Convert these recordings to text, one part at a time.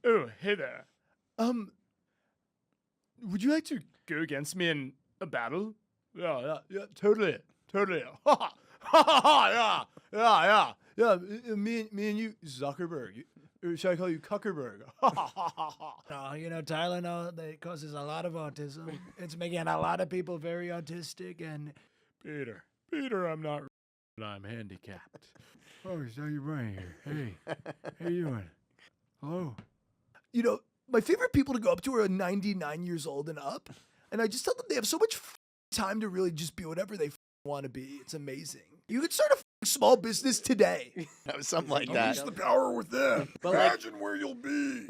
Oh, hey there. Would you like to go against me in a battle? Yeah, totally. Ha ha ha, yeah. Me and you, Zuckerberg. Should I call you Cuckerberg? Tylenol that causes a lot of autism. It's making a lot of people very autistic and... Peter, I'm not. I'm handicapped. Oh, so you're right here. Hey, how you doing? Hello. My favorite people to go up to are 99 years old and up. And I just tell them they have so much time to really just be whatever they want to be. It's amazing. You could start a small business today. That was something like that. Unleash the power within. But Imagine where you'll be.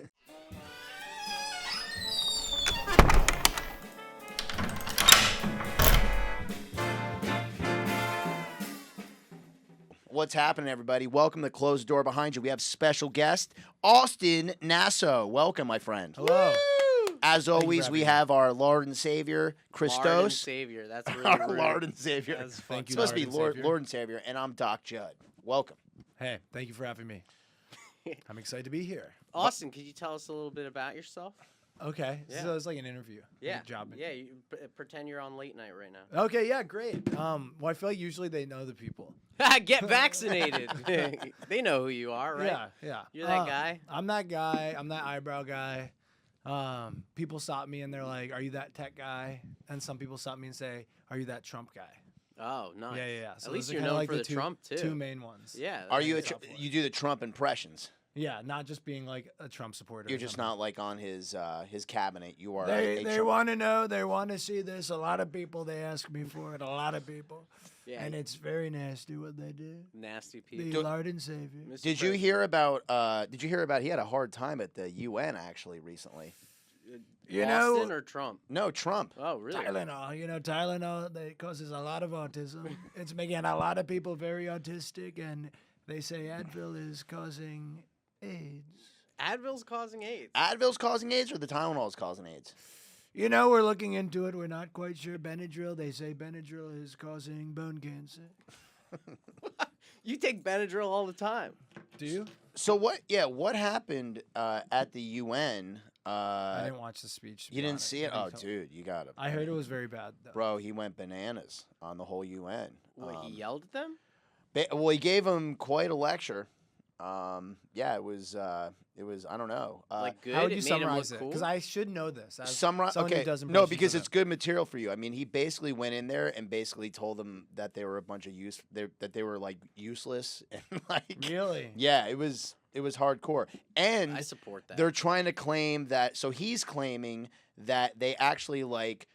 What's happening, everybody? Welcome to Close the Door Behind You. We have special guest, Austin Nasso. Welcome, my friend. Hello. As always, we have our Lord and Savior, Christos. Lord and Savior. That's really Our rude. Lord and Savior. That's Thank It's you, supposed to be Lord and Lord and Savior, and I'm Doc Jud. Welcome. Hey, thank you for having me. I'm excited to be here. Austin, could you tell us a little bit about yourself? Okay, Yeah. so it's like an interview. Yeah. Job. Yeah, you pretend you're on late night right now. Okay, yeah, great. Well, I feel like usually they know the people. Get vaccinated. They know who you are, right? Yeah. You're that guy? I'm that guy. I'm that eyebrow guy. People stop me and they're like, "Are you that tech guy?" And some people stop me and say, "Are you that Trump guy?" Oh, nice. Yeah. So At least those are you're kinda known like for the two, Trump, too. Two main ones. Yeah. Are that's you good. you do the Trump impressions? Yeah, not just being like a Trump supporter. You're or just something. not like on his cabinet. You are. They a they Trump- want to know. They want to see this. A lot of people. They ask me for it. A lot of people. Yeah. And it's very nasty what they do. Nasty The people. Lord and Savior. Mr. Did you President. hear about? Did you hear about? He had a hard time at the UN actually recently. You Austin know, or Trump? No, Trump. Oh, really? Tylenol. Tylenol that causes a lot of autism. It's making a lot of people very autistic, and they say Advil is causing AIDS. Advil's causing AIDS. Advil's causing AIDS, or the Tylenol's causing AIDS? We're looking into it. We're not quite sure. Benadryl. They say Benadryl is causing bone cancer. You take Benadryl all the time. Do you? So what? Yeah, what happened at the UN? I didn't watch the speech. to You be didn't honest. see it? I Oh, didn't tell- dude, you got it. I heard it was very bad, though. Bro, he went bananas on the whole UN. What, he yelled at them? Well, he gave him quite a lecture. Yeah, it was. I don't know. Like good? How would It you made him summarize look it? cool? Because I should know this. As Summarize. someone who Okay. does No, impressions because of it's good material for you. I mean, he basically went in there and basically told them that they were a bunch of that they were like useless and like. him. Really? Yeah, it was hardcore, and I support that. they're trying to claim that. So he's claiming that they actually like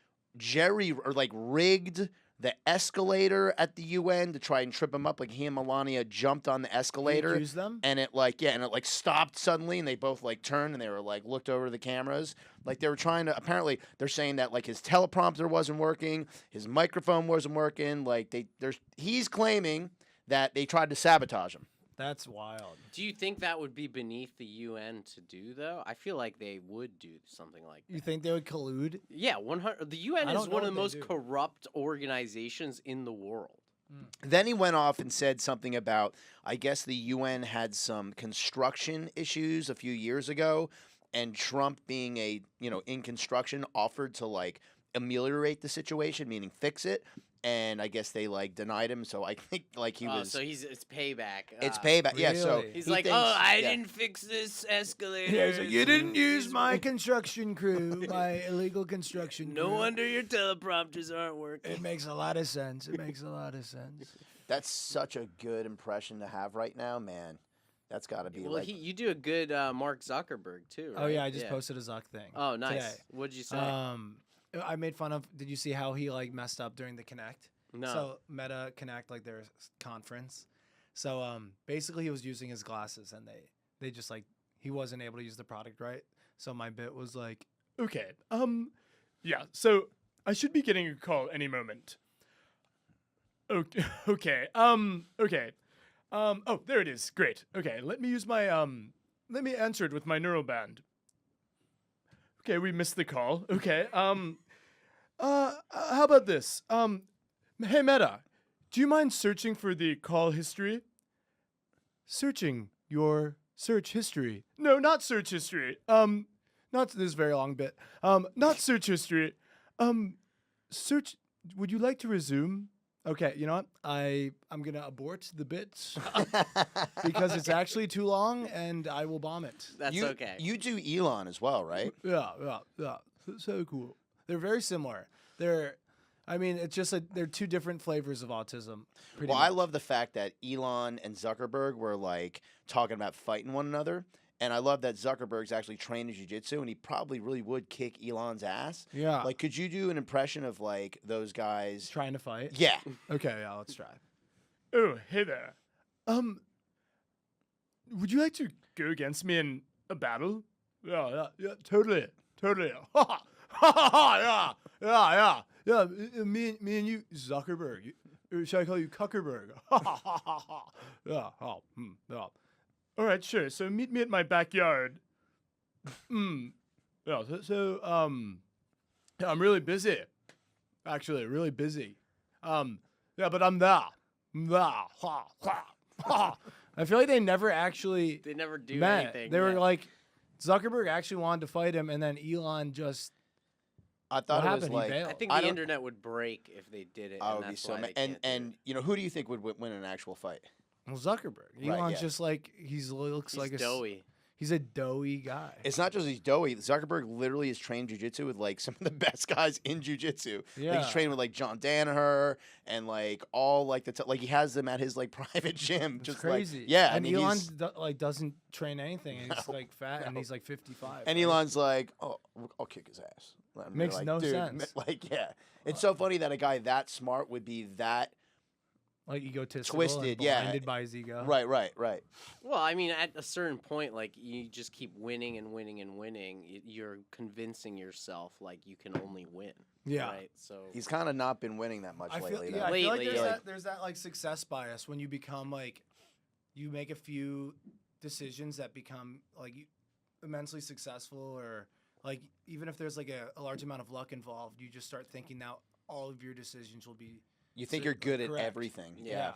rigged the escalator at the UN to try and trip him up. Like he and Melania jumped on the escalator. Accuse them? And it stopped suddenly, and they both like turned and they were like looked over the cameras. Like they were trying to. Apparently, they're saying that like his teleprompter wasn't working, his microphone wasn't working. Like he's claiming that they tried to sabotage him. That's wild. Do you think that would be beneath the UN to do, though? I feel like they would do something like that. You think they would collude? Yeah, 100. The UN I is don't know one of the what most they do. corrupt organizations in the world. Then he went off and said something about, I guess the UN had some construction issues a few years ago, and Trump being in construction offered to like ameliorate the situation, meaning fix it. And I guess they like denied him, so I think like he was. So it's payback. It's payback, yeah. So Really? He's he like, thinks- I yeah. didn't fix this escalator. Yeah, so you didn't use my construction crew, my illegal construction crew. No wonder your teleprompters aren't working. It makes a lot of sense. That's such a good impression to have right now, man. That's got to be Well, like. you do a good Mark Zuckerberg too. Oh right? yeah, I just posted a Zuck thing. Oh, nice. Today. What'd you say? I made fun of. Did you see how he like messed up during the Connect? No. So Meta Connect, like their conference. So basically he was using his glasses, and they just like he wasn't able to use the product right. So my bit was like, Okay. Yeah. So I should be getting a call any moment. Okay. Okay. Okay. Oh, there it is. Great. Okay. Let me use my Let me answer it with my neural band. Okay, we missed the call. Okay. How about this? Hey Meta, do you mind searching for the call history? Searching your search history. No, not search history. Not this very long bit. Not search history. Search. Would you like to resume? Okay, you know what? I'm gonna abort the bit because it's actually too long, and I will bomb it. That's okay. You do Elon as well, right? Yeah. So cool. They're very similar. It's just they're two different flavors of autism. Well, I love the fact that Elon and Zuckerberg were like talking about fighting one another. And I love that Zuckerberg's actually trained in jiu-jitsu, and he probably really would kick Elon's ass. Yeah. Like, could you do an impression of, like, those guys? Trying to fight. Yeah. Okay, yeah, let's try. Oh, hey there. Would you like to go against me in a battle? Yeah, totally. Ha ha, yeah. Me and you, Zuckerberg. Should I call you Cuckerberg? Yeah. All right, sure. So meet me at my backyard. Yeah. Yeah, I'm really busy. Actually, really busy. Yeah, but I'm there. I feel like they never actually. They never do met. anything. They were like, Zuckerberg actually wanted to fight him, and then Elon just. I thought What it was happened? He like. bailed. I think I the don't- internet would break if they did it. I and would be that's so why mad. they can't do And it. you know, who do you think would win an actual fight? Well, Zuckerberg. Right, Elon's yeah. just like looks He's like doughy. He's a doughy guy. It's not just he's doughy. Zuckerberg literally is trained jiu-jitsu with like some of the best guys in jiu-jitsu. Like, Yeah. he's trained with like John Danaher and like all like like he has them at his like private gym. It's just crazy. Like, yeah, and I mean, Elon he's- doesn't train anything. And he's like fat, and he's like 55. and right? Elon's like, oh, I'll kick his ass. And you're Makes like, no dude, sense. Like, yeah, it's so funny that a guy that smart would be that. like egotistical, Twisted, and yeah. blinded by his ego. Right. Well, I mean, at a certain point, like you just keep winning and winning and winning. You're convincing yourself like you can only win. Yeah. Right. So He's kind of not been winning that much I feel, lately. yeah, though. I feel like Lately, there's, yeah. there's that like success bias when you become like, you make a few decisions that become like immensely successful, or like even if there's like a large amount of luck involved, you just start thinking now all of your decisions will be. You think So- you're good at correct. everything. Yeah.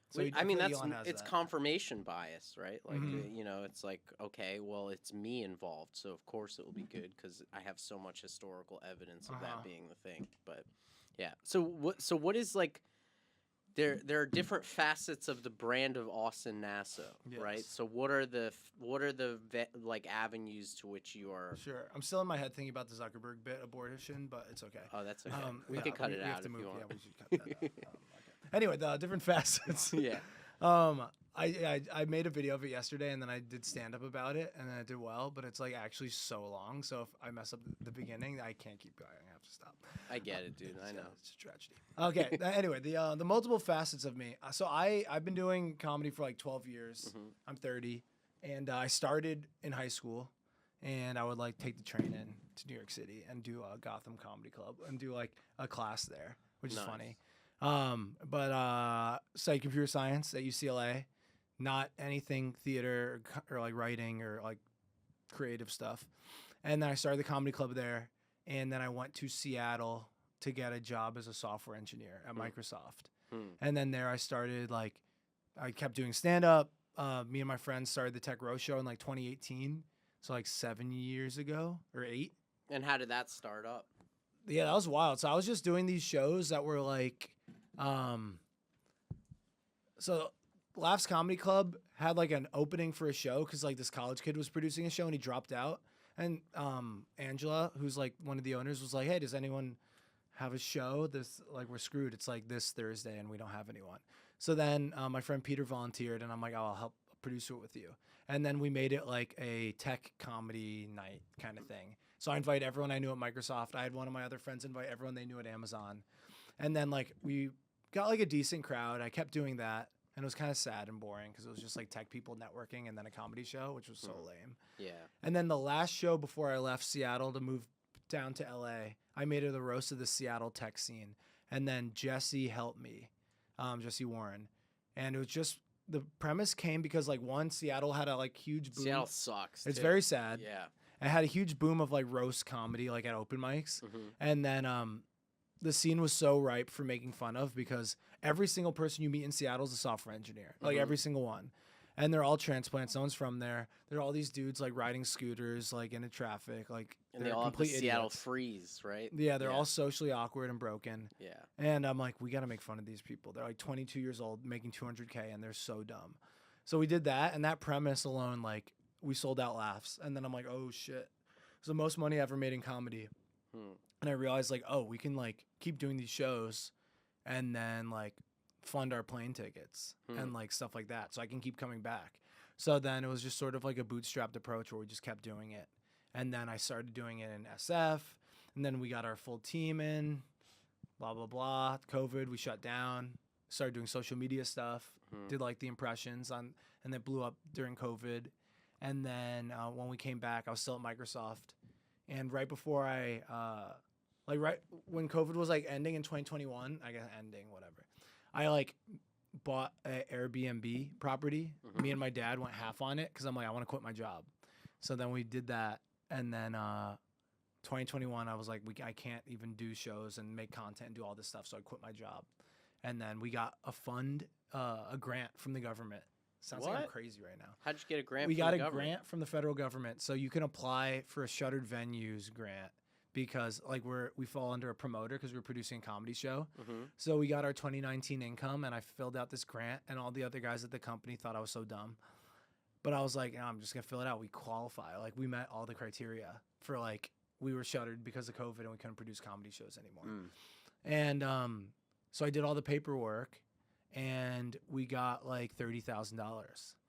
So I mean, feel that's Elon has it's that. confirmation bias, right? Like Mhm. you know, it's like okay, well, it's me involved, so of course it will be good because I have so much historical evidence of Uh-huh. that being the thing. But yeah, so what is like? There are different facets of the brand of Austin Nasso, right? Yes. So what are the like avenues to which you are? Sure, I'm still in my head thinking about the Zuckerberg bit abortion, but it's okay. Oh, that's okay. We yeah, can cut it we out have to if move. you want. Yeah, we should cut that out. Okay. Anyway, the different facets. Yeah. I made a video of it yesterday, and then I did stand up about it, and then I did well, but it's like actually so long. So if I mess up the beginning, I can't keep going. I have to stop. I get it, dude. I know. It's a tragedy. Okay. Anyway, the multiple facets of me. So I've been doing comedy for like 12 years. Mhm. I'm 30, and I started in high school, and I would like take the train in to New York City and do a Gotham Comedy Club and do like a class there, which is Nice. funny. Studied computer science at UCLA, not anything theater or like writing or like creative stuff. And then I started the comedy club there, and then I went to Seattle to get a job as a software engineer at Microsoft. And then there I started I kept doing stand up. Me and my friends started the Tech Row Show in like 2018, so like 7 years ago or 8. And how did that start up? Yeah, that was wild. So I was just doing these shows that were like, so Laughs Comedy Club had like an opening for a show because like this college kid was producing a show and he dropped out. And Angela, who's like one of the owners, was like, "Hey, does anyone have a show? This like we're screwed. It's like this Thursday and we don't have anyone." So then my friend Peter volunteered, and I'm like, "Oh, I'll help produce it with you." And then we made it like a tech comedy night kind of thing. So I invite everyone I knew at Microsoft. I had one of my other friends invite everyone they knew at Amazon. And then like we got like a decent crowd. I kept doing that, and it was kind of sad and boring because it was just like tech people networking and then a comedy show, which was so lame. Yeah. And then the last show before I left Seattle to move down to LA, I made it the roast of the Seattle tech scene. And then Jesse helped me, Jesse Warren. And it was just, the premise came because like one, Seattle had a like huge boom. Seattle sucks. It's too. very sad. Yeah. It had a huge boom of like roast comedy, like at open mics. Mhm. And then the scene was so ripe for making fun of because every single person you meet in Seattle is a software engineer, like Mhm. every single one. and they're all transplants. No one's from there. There are all these dudes like riding scooters like into traffic, like And they're they all have the complete Seattle idiots. freeze, right? Yeah, they're all socially awkward and broken. Yeah. And I'm like, we got to make fun of these people. They're like 22 years old, making 200K, and they're so dumb. So we did that, and that premise alone, like, we sold out laughs. And then I'm like, oh shit, it's the most money I ever made in comedy. And I realized like, oh, we can like keep doing these shows, and then like fund our plane tickets and like stuff like that, so I can keep coming back. So then it was just sort of like a bootstrapped approach where we just kept doing it. And then I started doing it in SF, and then we got our full team in, blah, blah, blah. COVID, we shut down, started doing social media stuff, did like the impressions on, and it blew up during COVID. And then when we came back, I was still at Microsoft. And right before right when COVID was like ending in 2021, I guess ending, whatever, I like bought an Airbnb property. Me and my dad went half on it because I'm like, I want to quit my job. So then we did that. And then 2021, I was like, I can't even do shows and make content and do all this stuff. So I quit my job. And then we got a grant from the government. Sounds like I'm crazy right now. How'd you get a grant We from got the a government? grant from the federal government. So you can apply for a shuttered venues grant because like we fall under a promoter because we're producing a comedy show. So we got our 2019 income, and I filled out this grant, and all the other guys at the company thought I was so dumb. But I was like, no, I'm just going to fill it out. We qualify. Like we met all the criteria for like, we were shuttered because of COVID and we couldn't produce comedy shows anymore. And so I did all the paperwork, and we got like $30,000.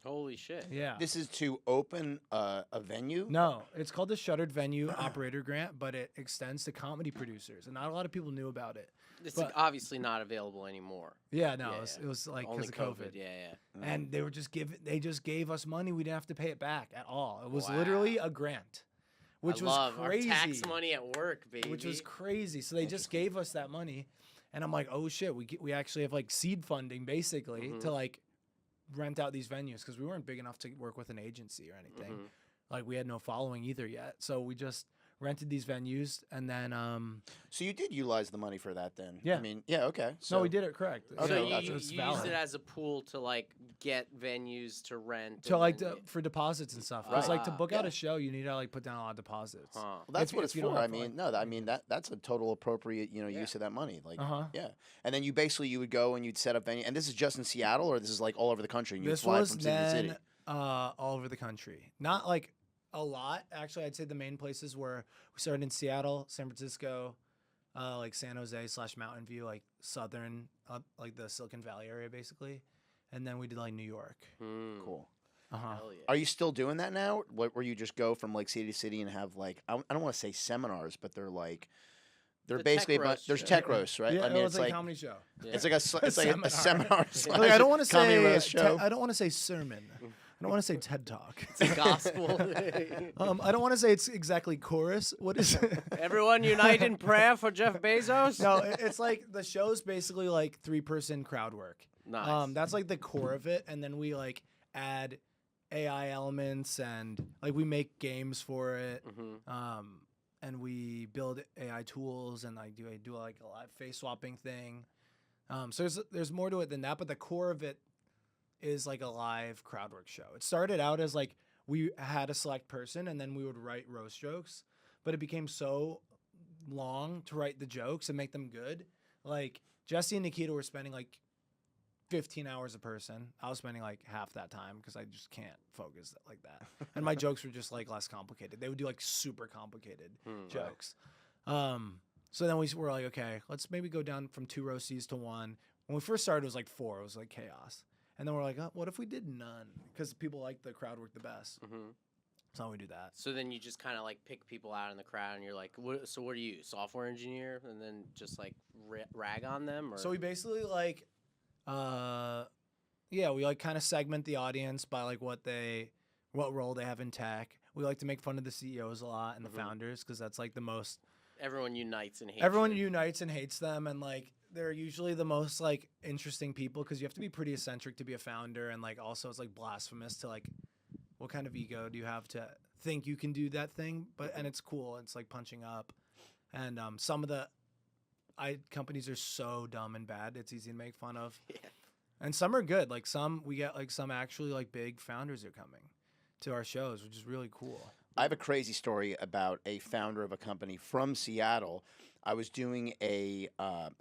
Holy shit. Yeah. This is to open a venue? No, it's called the Shuttered Venue Operator Grant, but it extends to comedy producers, and not a lot of people knew about it. It's But- obviously not available anymore. Yeah, no, Yeah, it was like Only because of COVID. Yeah. And they were they just gave us money. We didn't have to pay it back at all. It was literally a grant, which I was love crazy. our tax money at work, baby. Which was crazy. So they just gave us that money, and I'm like, oh shit, we actually have like seed funding basically to like rent out these venues because we weren't big enough to work with an agency or anything. Like we had no following either yet, so we just rented these venues, and then So you did utilize the money for that then? Yeah. I mean, yeah, okay. no, we did it correct. Okay, So well, you it's used valid. it as a pool to like get venues to rent. To and like then for deposits and stuff. Because like to book out Yeah. a show, you need to like put down a lot of deposits. Well, that's If- what if it's you don't for. I have, mean, like- that's a total appropriate, use of that money. Like, Uh-huh. yeah. And then you would go and you'd set up venue. And this is just in Seattle, or this is like all over the country? And you This fly was from city to city. then all over the country. Not like a lot, actually. I'd say the main places were we started in Seattle, San Francisco, like San Jose / Mountain View, like southern, like the Silicon Valley area, basically. And then we did like New York. Cool. Hell yeah. Are you still doing that now? Where you just go from like city to city and have like I don't want to say seminars, but they're like they're The basically tech roast there's show. tech roasts, right? Yeah, I mean, it's like a like comedy show. it's like a seminar. slash Like, I don't want to comedy say roast show. I don't want to say sermon. I don't want to say TED Talk. It's a gospel. I don't want to say it's exactly chorus. What is it? Everyone unite in prayer for Jeff Bezos. No, it's like the show's basically like 3-person crowd work. Nice. That's like the core of it, and then we like add AI elements and like we make games for it. And we build AI tools and like do like a live face swapping thing. So there's more to it than that, but the core of it is like a live crowd work show. It started out as like we had a select person and then we would write roast jokes, but it became so long to write the jokes and make them good. Like Jesse and Nikita were spending like 15 hours a person. I was spending like half that time because I just can't focus like that. And my jokes were just like less complicated. They would do like super complicated jokes. So then we were like, okay, let's maybe go down from 2 roasties to 1. When we first started, it was like 4. It was like chaos. And then we're like, oh, what if we did none? Because people like the crowd work the best. So we do that. So then you just kind of like pick people out in the crowd, and you're like, so what are you, software engineer? And then just like rag on them? Or? So we basically like, we like kind of segment the audience by like what role they have in tech. We like to make fun of the CEOs a lot and the founders because that's like the most. Everyone unites and hates Everyone you. unites and hates them, and like they're usually the most like interesting people because you have to be pretty eccentric to be a founder, and like also it's like blasphemous to like, what kind of ego do you have to think you can do that thing? And it's cool. It's like punching up, and some of the companies are so dumb and bad. It's easy to make fun of. And some are good. Like some, we get like some actually like big founders are coming to our shows, which is really cool. I have a crazy story about a founder of a company from Seattle. I was doing a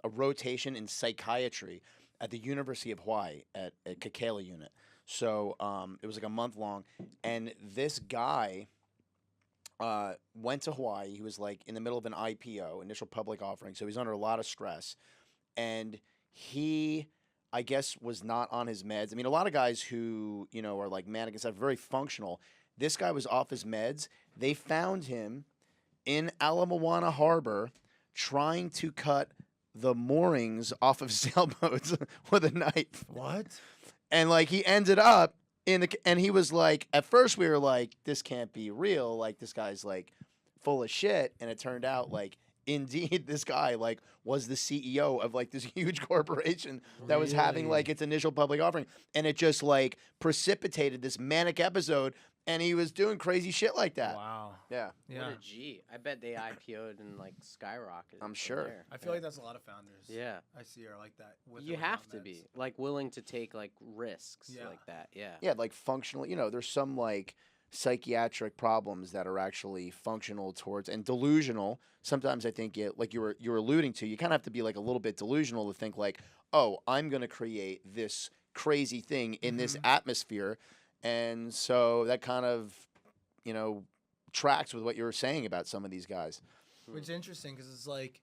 rotation in psychiatry at the University of Hawaii at Kakela unit. So it was like a month long, and this guy went to Hawaii. He was like in the middle of an IPO, initial public offering, so he's under a lot of stress, and he, I guess, was not on his meds. I mean, a lot of guys who, you know, are like manic and stuff, very functional. This guy was off his meds. They found him in Ala Moana Harbor trying to cut the moorings off of sailboats with a knife. What? And like he ended up and he was like, at first we were like, this can't be real. Like this guy's like full of shit. And it turned out like, indeed, this guy like was the CEO of like this huge corporation that was having like its initial public offering, and it just like precipitated this manic episode, and he was doing crazy shit like that. Wow. Yeah, What a G. I bet they IPO'd and like skyrocketed. I'm from sure. there. I feel like that's a lot of founders. Yeah. I see are like that. With You or have without to meds. be like willing to take like risks Yeah. like that. Yeah. yeah, like functional. You know, there's some like psychiatric problems that are actually functional towards and delusional. Sometimes I think it, like you were alluding to, you kind of have to be like a little bit delusional to think like, oh, I'm going to create this crazy thing in this atmosphere, and so that kind of, you know, tracks with what you were saying about some of these guys. Which is interesting because it's like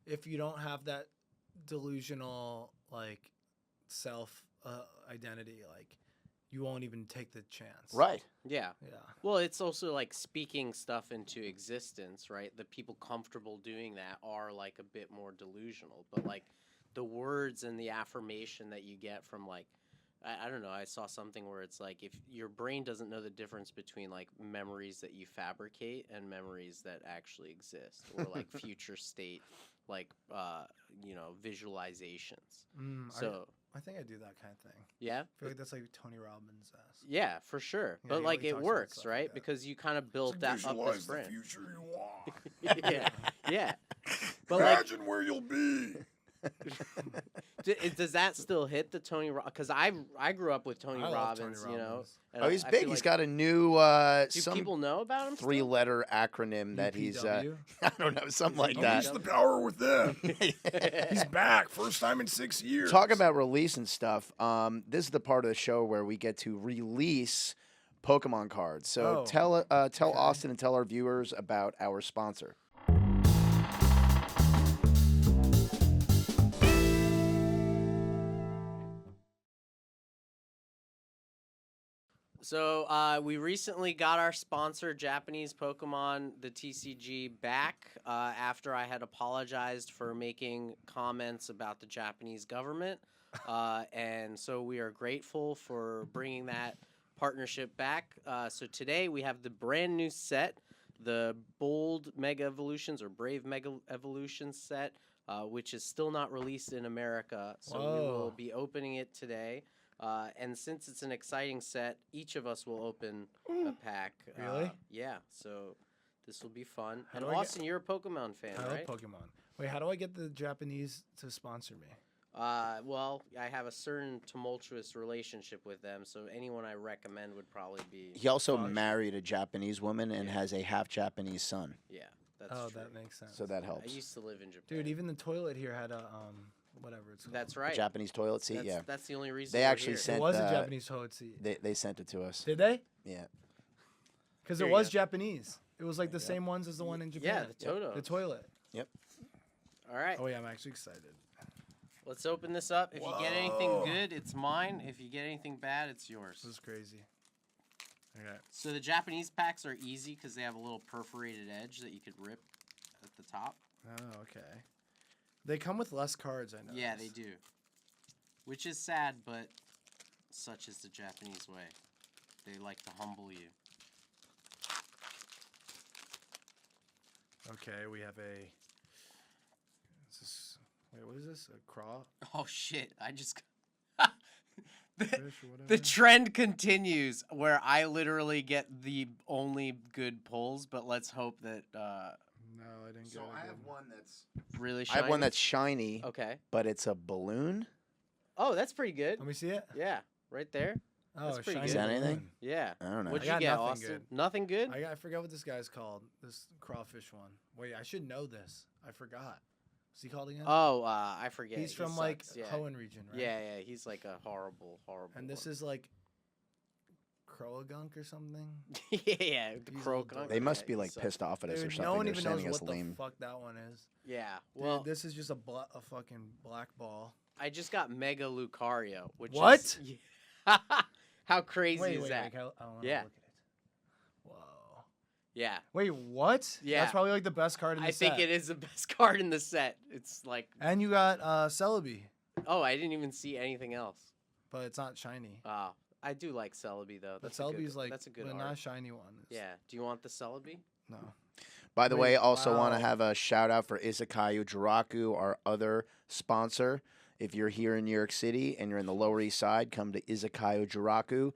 if you don't have that delusional like self identity, like you won't even take the chance. Right. Yeah. Yeah. Well, it's also like speaking stuff into existence, right? The people comfortable doing that are like a bit more delusional, but like the words and the affirmation that you get from like, I don't know, I saw something where it's like if your brain doesn't know the difference between like memories that you fabricate and memories that actually exist, or like future state, like, you know, visualizations. So I think I do that kind of thing. yeah. I feel like that's like Tony Robbins ass. Yeah, for sure. Yeah, but he like really it talks about works, stuff like right? that. Because you kind of built that up this brand. future you want. Yeah, yeah. But like, Imagine where you'll be. does that still hit the Tony? Because I grew up with Tony I love Tony Robbins, you know. Robbins. and Oh, he's I big. feel He's like- got a new Do some people know about him? still? 3-letter acronym that he's UPW? I don't know, something like Unleash that. the power within. He's back. First time in 6 years. Talk about releasing stuff. This is the part of the show where we get to release Pokemon cards. So Oh, tell okay. Austin and tell our viewers about our sponsor. So we recently got our sponsor, Japanese Pokemon, the TCG, back after I had apologized for making comments about the Japanese government. And so we are grateful for bringing that partnership back. So today we have the brand new set, the Bold Mega Evolutions or Brave Mega Evolutions set, which is still not released in America. So we will Whoa. be opening it today. And since it's an exciting set, each of us will open a pack. Really? Yeah. So this will be fun. How And do I get- Austin, you're a Pokemon fan, I right? love Pokemon. Wait, how do I get the Japanese to sponsor me? Well, I have a certain tumultuous relationship with them, so anyone I recommend would probably be. He also Fudge. married a Japanese woman and has a half Japanese son. Yeah, that's Oh, true. that makes sense. So that I helps. used to live in Japan. Dude, even the toilet here had a whatever it's called. That's A right. Japanese toilet seat, That's, yeah. that's the only reason. They we're actually here. sent- It was a the- Japanese toilet seat. They sent it to us. Did they? Yeah. Because Here it you was go. Japanese. It was like the same ones as the one in Yeah, Japan. the Toto. The toilet. All right, Oh yeah, I'm actually excited. let's open this up. If you get anything Whoa. good, it's mine. If you get anything bad, it's yours. This is crazy. Okay. So the Japanese packs are easy because they have a little perforated edge that you could rip at the top. Oh, okay. They come with less cards, I know. Yeah, they do. Which is sad, but such is the Japanese way. They like to humble you. Okay, we have a. Wait, what is this? A craw? Oh shit! I just. Fish or The whatever? trend continues where I literally get the only good pulls, but let's hope that No, I didn't get it. one that's really I shiny. have one that's shiny, Okay. but it's a balloon. Oh, that's pretty good. Let me see it. Yeah, right there. Oh, That's pretty shiny good. Is that balloon. anything? Yeah. I don't know. What'd I you got get, nothing Austin? good. Nothing good? I forgot what this guy's called. This crawfish one. Wait, I should know this. I forgot. What's he called again? Oh, I forget. He's He from like sucks, yeah. Hoenn region, right? Yeah, he's like a horrible. And this one. is like Croagunk or something. yeah, the He's crow all conch. They must yeah, be he like sucks. pissed off at us or Dude, something. no one They're even knows sending us what the lame. fuck that one is. Yeah. Dude, Well, this is just a fucking black ball. I just got Mega Lucario, which What? is how crazy is that? I don't know. Yeah. Look at it. Whoa. Yeah. Wait, what? Yeah. That's probably like the best card in the I set. think it is the best card in the set. It's like, And you got Celebi, oh, I didn't even see anything else. but it's not shiny. I do like Celebi though. The That's a good- Celebi's like that's a good the art. not shiny one. Is, Yeah. Do you want the Celebi? No. By the way, Wait, also want to wow. have a shout out for Izakayu Jiraku, our other sponsor. If you're here in New York City and you're in the Lower East Side, come to Izakayu Jiraku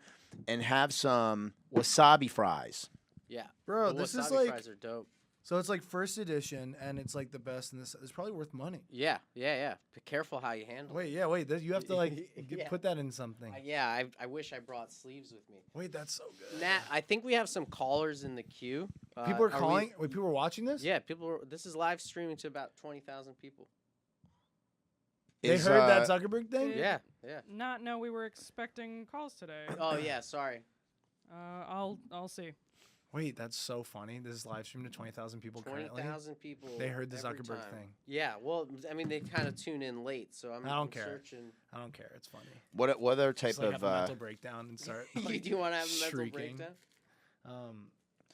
and have some wasabi fries. Yeah. Bro, The this is wasabi like fries are dope. so it's like first edition and it's like the best in this. It's probably worth money. Yeah. Be careful how you handle it. Wait. You have to like Yeah. put that in something. Yeah, I wish I brought sleeves with me. Wait, that's so good. Nat, I think we have some callers in the queue. People are we- calling. Wait, people are watching this. Yeah, this is live streaming to about 20,000 people. They Is, heard that Zuckerberg thing. Yeah. Not know we were expecting calls today. Oh yeah, sorry. I'll see. Wait, that's so funny. This is live streamed to 20,000 people currently. 20,000 people. They heard the every Zuckerberg time. thing. Yeah, well, I mean, they kind of tune in late, so I'm I don't care. searching. I don't care. It's funny. What other type Just like of have a mental breakdown and start. You Like, do want to have a mental shrieking. breakdown?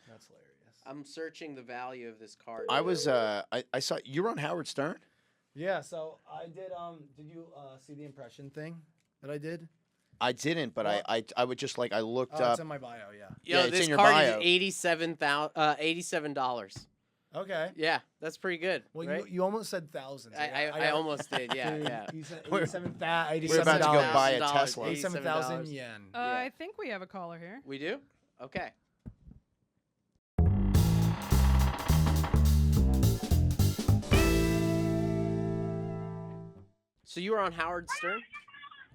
That's hilarious. I'm searching the value of this card. I was I saw you were on Howard Stern. Yeah. So I did. Did you see the impression thing that I did? I didn't, but Well- I would just like I looked Oh, up. it's in my bio. Yeah. Yo, yeah, it's this in your card bio. is $87. Okay. Yeah, that's pretty good. Well, right? you almost said thousands. I almost did. Yeah, Dude, yeah. You said We're- 87,000. We're about to go buy a $87,000. Tesla. 87,000 yen. Yeah. I think we have a caller here. We do? Okay. So you were on Howard Stern?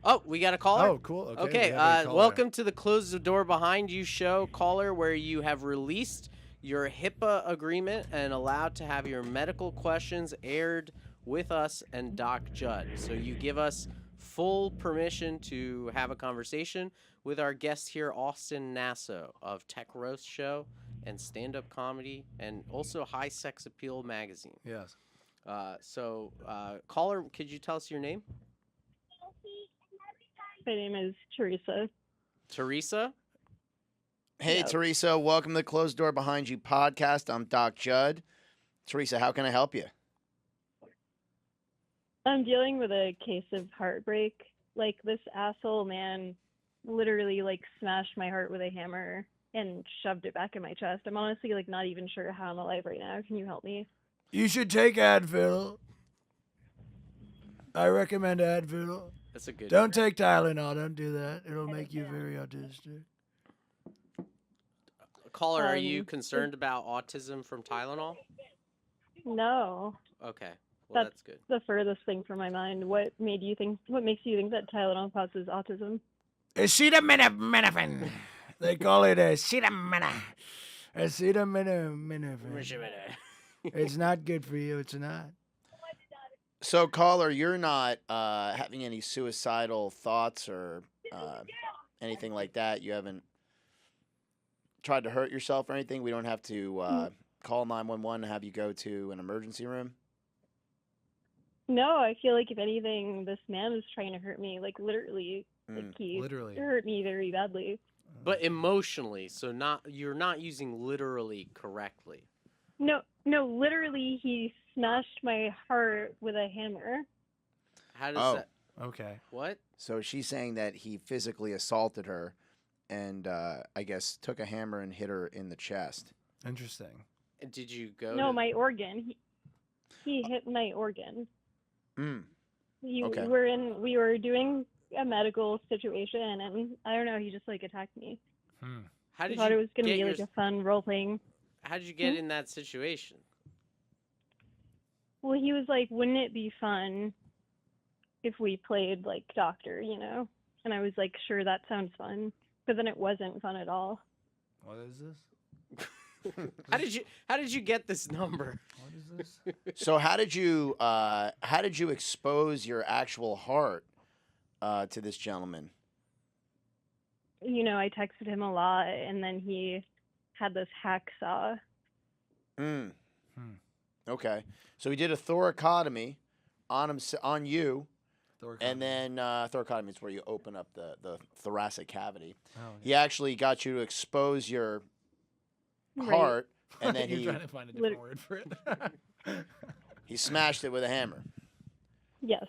Oh, we got a caller? Oh, cool. Okay. Okay, we have a caller. welcome to the Close the Door Behind You show, caller, where you have released your HIPAA agreement and allowed to have your medical questions aired with us and Doc Jud. So you give us full permission to have a conversation with our guest here, Austin Nasso of Tech Roast Show and stand-up comedy and also High Sex Appeal magazine. Yes. Caller, could you tell us your name? My name is Teresa. Teresa? Hey, Yeah. Teresa, welcome to the Closed Door Behind You podcast. I'm Doc Jud. Teresa, how can I help you? I'm dealing with a case of heartbreak. Like, this asshole man literally, like, smashed my heart with a hammer and shoved it back in my chest. I'm honestly, like, not even sure how I'm alive right now. Can you help me? You should take Advil. I recommend Advil. That's a good Don't take Tylenol. Don't do that. It'll make you very autistic. Caller, are you Um, concerned about autism from Tylenol? No. Okay. Well, That's- that's good. The furthest thing from my mind. What makes you think that Tylenol causes autism? Acetaminophen. They call it acetaminophen. Acetaminophen. It's not good for you. It's not. So, caller, you're not having any suicidal thoughts or anything like that. You haven't tried to hurt yourself or anything. We don't have to call 911 and have you go to an emergency room. No, I feel like if anything, this man was trying to hurt me. Like, literally. Like, he Literally. hurt me very badly. But emotionally, so you're not using literally correctly. No, literally, he smashed my heart with a hammer. How does Oh. that? Okay. What? So she's saying that he physically assaulted her and I guess took a hammer and hit her in the chest. Interesting. Did you go? No, to- my organ. He hit my organ. Mm. We Okay. we were doing a medical situation, and I don't know. He just like attacked me. How I did thought you it was gonna get be like a fun role playing. How did you get in that situation? Well, he was like, "Wouldn't it be fun if we played like doctor, you know? And I was like, sure, that sounds fun. But then it wasn't fun at all. What is this? How did you get this number? What is this? So how did you expose your actual heart to this gentleman? You know, I texted him a lot, and then he had this hacksaw. Okay. So he did a thoracotomy on you. And then thoracotomy is where you open up the thoracic cavity. Oh, He actually got you to expose your Right. heart, and then You're he trying to find a different word for it. he smashed it with a hammer. Yes.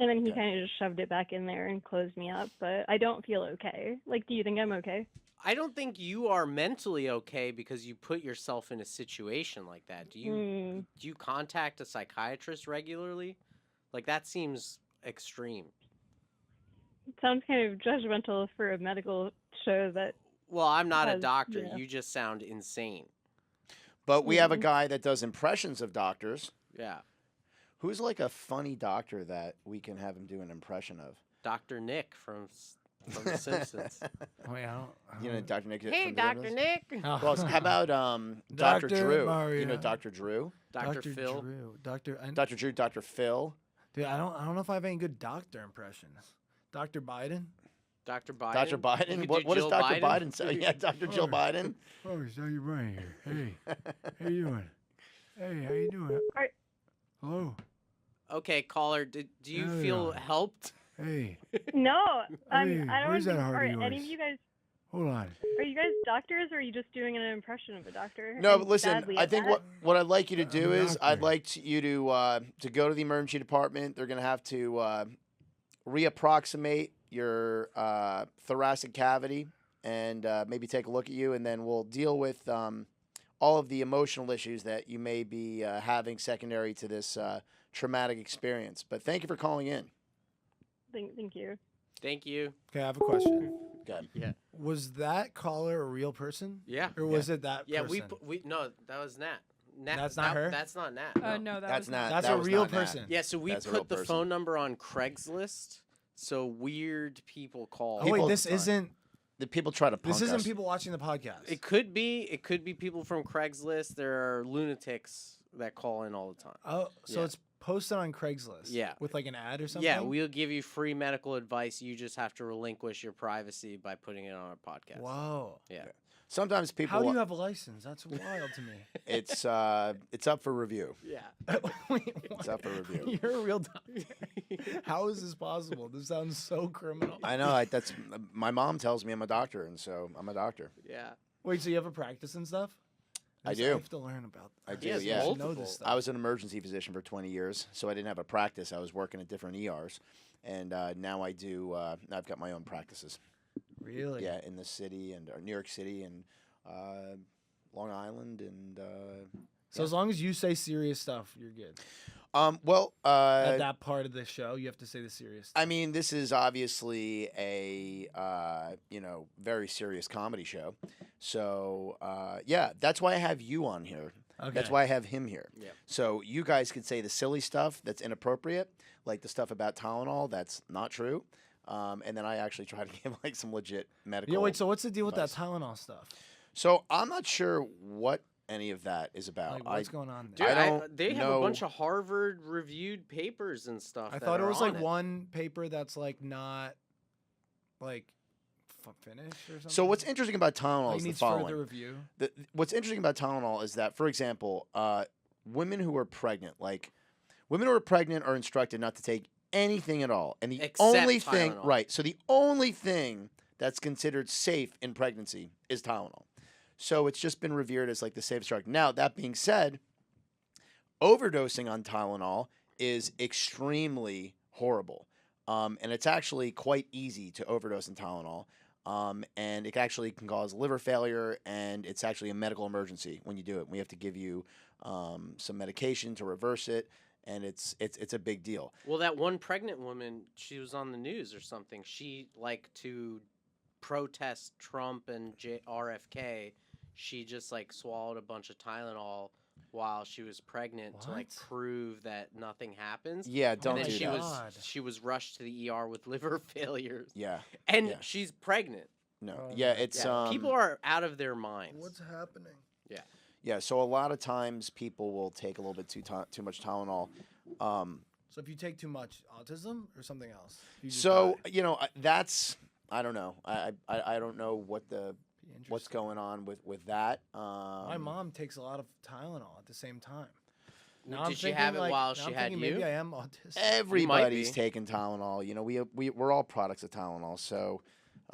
And then he Okay. kind of just shoved it back in there and closed me up. But I don't feel okay. Like, do you think I'm okay? I don't think you are mentally okay because you put yourself in a situation like that. Do you contact a psychiatrist regularly? Like, that seems extreme. It sounds kind of judgmental for a medical show that. Well, I'm not a Because, doctor. yeah. You just sound insane. But we have a guy that does impressions of doctors. Yeah. Who's like a funny doctor that we can have him do an impression of? Dr. Nick from The Simpsons. Wait, I don't You know, Dr. Nick. Hey, from The Dr. Simpsons? Nick. Oh. Well, how about Dr. Dr. Drew? You Mario. know Dr. Drew? Dr. Phil. Drew. Dr. Drew, Dr. Phil. Dude, I don't know if I have any good doctor impressions. Dr. Biden. Dr. Biden. Dr. You Biden? could What do does Jill Dr. Biden say? Yeah, Dr. Jill Oh. Biden. Oh, it's Dr. Biden here. Hey, how you doing? Hey, how you doing? Are- Hello. Okay, caller, do you Yeah, feel yeah. helped? Hey, No, Hey, I don't where's that think. heart Are of any of yours? you guys? hold on. Are you guys doctors, or are you just doing an impression of a doctor? No, I'm but listen, badly I at think that. what I'd like you to I'm do a is I'd doctor. like you to go to the emergency department. They're going to have to reapproximate your thoracic cavity and maybe take a look at you, and then we'll deal with all of the emotional issues that you may be having secondary to this traumatic experience. But thank you for calling in. Thank you. Thank you. Okay, I have a question. Good. Yeah. Was that caller a real person? Yeah. Or was it that Yeah, person? we no, that was Nat. Nat That's not her? That's not Nat. No, that That's was not. That's that a was real not Nat. person. Yeah, so we That's a real put the person. phone number on Craigslist, so weird people call. Oh wait, People- this isn't. The people try to punk This isn't us. people watching the podcast. It could be people from Craigslist. There are lunatics that call in all the time. Oh, so Yeah. it's posted on Craigslist. Yeah. With like an ad or something. Yeah, we'll give you free medical advice. You just have to relinquish your privacy by putting it on our podcast. Whoa. Yeah. Sometimes people. How do you have a license? That's wild to me. It's up for review. Yeah. Wait, It's up for review. You're a real doctor. How is this possible? This sounds so criminal. I know. That's my mom tells me I'm a doctor, and so I'm a doctor. Yeah. Wait, so you have a practice and stuff? I I do. have to learn about. I that. do, I yeah. should know Multiple. this stuff. I was an emergency physician for 20 years, so I didn't have a practice. I was working at different ERs, and now I do. Now I've got my own practices. Really? Yeah, in the city and New York City and Long Island and. So as long as you say serious stuff, you're good. Well, At that part of the show, you have to say the serious stuff. I mean, this is obviously a very serious comedy show, so yeah, that's why I have you on here. Okay. That's why I have him here. Yeah. So you guys could say the silly stuff that's inappropriate, like the stuff about Tylenol that's not true, and then I actually try to give like some legit medical. Yeah, wait, so what's the deal with that advice. Tylenol stuff? So I'm not sure what any of that is about. Like, what's going on Dude, there? I don't they have know. a bunch of Harvard reviewed papers and stuff. I that thought it are was on like one paper that's like not like finished or something. So what's interesting about Tylenol like is the needs following. further review. What's interesting about Tylenol is that, for example, women who are pregnant, are instructed not to take anything at all, and the Except only thing, Tylenol. right? So the only thing that's considered safe in pregnancy is Tylenol. So it's just been revered as like the safest drug. Now that being said, overdosing on Tylenol is extremely horrible, and it's actually quite easy to overdose on Tylenol. And it actually can cause liver failure, and it's actually a medical emergency when you do it. We have to give you some medication to reverse it, and it's a big deal. Well, that one pregnant woman, she was on the news or something. She to protest Trump and RFK. She just swallowed a bunch of Tylenol while she was pregnant to like What? prove that nothing happens. Yeah, don't and then do she that. was she was rushed to the ER with liver failures. Yeah, And yeah. she's pregnant. no, Oh yeah, my it's Yeah, people are out of their minds. What's happening? yeah. So a lot of times people will take a little bit too much Tylenol. So if you take too much, autism or something else? You just So die. you know that's I don't know. I don't know what's Interesting. going on with that. My mom takes a lot of Tylenol at the same time. Did I'm she have thinking, it while now she I'm had thinking you? Maybe I am autistic. Everybody's be. taking Tylenol. You know, we're all products of Tylenol. So,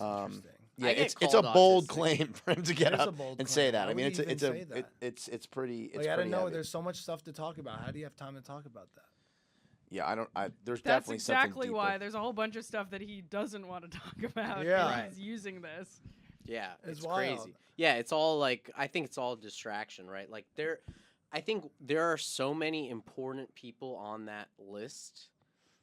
Interesting. yeah, I get it's a called bold autistic. claim for him to get It is a up bold and say claim. that. Why I mean, would it's he a even say that? it's pretty. It's Like, I pretty don't know. heavy. There's so much stuff to talk about. How do you have time to talk about that? Yeah, there's That's definitely exactly something deeper. why there's a whole bunch of stuff that he doesn't want to talk about. Yeah. and Right. he's using this. Yeah, It's it's wild. crazy. Yeah, it's all like I think it's all distraction, right? Like I think there are so many important people on that list.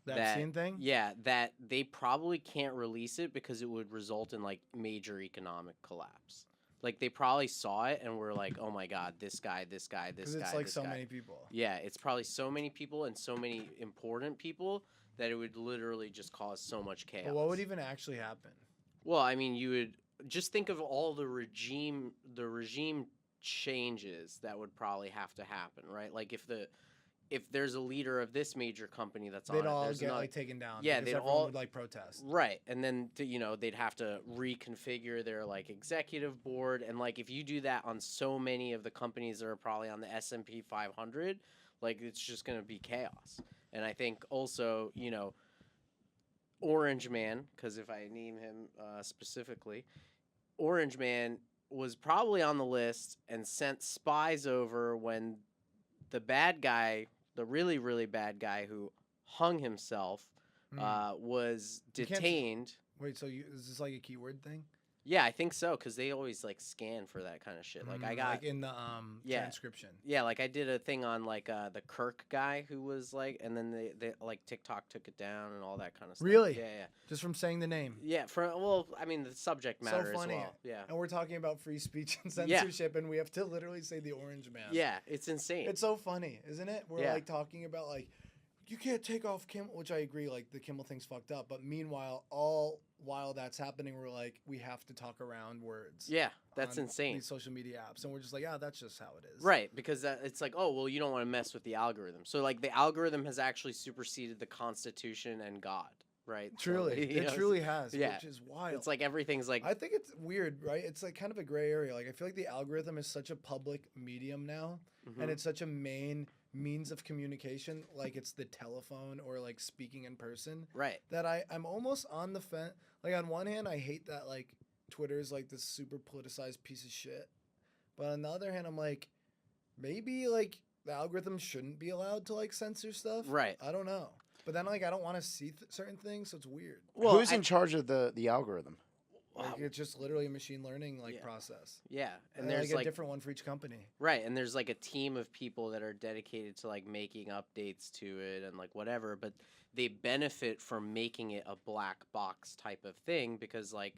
The That- Epstein thing? Yeah, that they probably can't release it because it would result in like major economic collapse. Like they probably saw it and were like, "Oh my God, this guy, this guy, this Because guy." it's like this so guy. many people. Yeah, it's probably so many people and so many important people that it would literally just cause so much chaos. But what would even actually happen? Well, I mean, you would just think of all the regime changes that would probably have to happen, right? Like if there's a leader of this major company that's They'd on it, all there's get another, like taken down. Yeah, because they'd everyone all- would like protest. right, and then they'd have to reconfigure their like executive board, and like if you do that on so many of the companies that are probably on the S&P 500, like it's just gonna be chaos. And I think also Orange Man, because if I name him specifically, Orange Man was probably on the list and sent spies over when the bad guy, the really, really bad guy who hung himself, was You can't- detained. Wait, so is this like a keyword thing? Yeah, I think so, because they always like scan for that kind of shit. Like I got, like in the yeah. transcription. yeah, like I did a thing on like the Kirk guy who was like, and then they like TikTok took it down and all that kind of stuff. Really? Yeah. Just from saying the name. Yeah, I mean the subject matter funny. as well. Yeah. And we're talking about free speech and Yeah. censorship, and we have to literally say the Orange Man. Yeah, it's insane. It's so funny, isn't it? We're Yeah. like talking about like, you can't take off Kimmel, which I agree, like the Kimmel thing's fucked up. But meanwhile, all while that's happening, we're like, we have to talk around words. Yeah, that's on insane. These social media apps, and we're just like, yeah, that's just how it is. Right, because it's like, oh, well, you don't want to mess with the algorithm. So, like, the algorithm has actually superseded the Constitution and God, right? So, Truly, you know, it truly has, yeah. which is wild. It's like everything's like, I think it's weird, right? It's like kind of a gray area. Like I feel like the algorithm is such a public medium now, mhm. and it's such a main means of communication, like it's the telephone or like speaking in person, right. that I'm almost on the fence. Like on one hand, I hate that like Twitter's like this super politicized piece of shit, but on the other hand, I'm like, maybe like the algorithm shouldn't be allowed to like censor stuff. Right. I don't know. But then like I don't want to see certain things, so it's weird. Well, Who's in charge of the algorithm? Like it's just literally a machine learning like Yeah. process. yeah, and And there's like a like, different one for each company. right, and there's like a team of people that are dedicated to like making updates to it and like whatever, but they benefit from making it a black box type of thing because like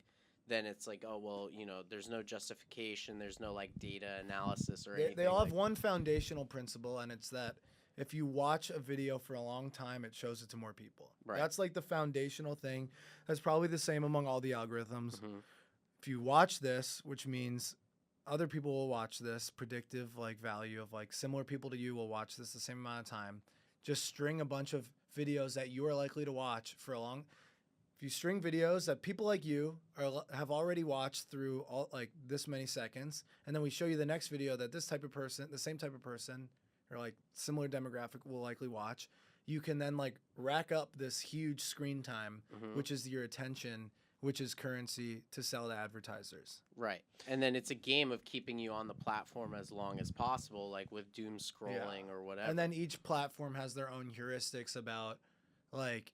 then it's like, oh well, there's no justification, there's no like data analysis or anything. They all have like- one foundational principle, and it's that if you watch a video for a long time, it shows it to more people. Right. That's like the foundational thing. That's probably the same among all the algorithms. Mhm. If you watch this, which means other people will watch this, predictive like value of like similar people to you will watch this the same amount of time. Just string a bunch of videos that you are likely to watch for a long. If you string videos that people like you have already watched through all like this many seconds, and then we show you the next video that this type of person, the same type of person, or like similar demographic will likely watch, you can then like rack up this huge screen time, Mhm. which is your attention, which is currency to sell to advertisers. Right. And then it's a game of keeping you on the platform as long as possible, like with doom scrolling or whatever. And then each platform has their own heuristics about like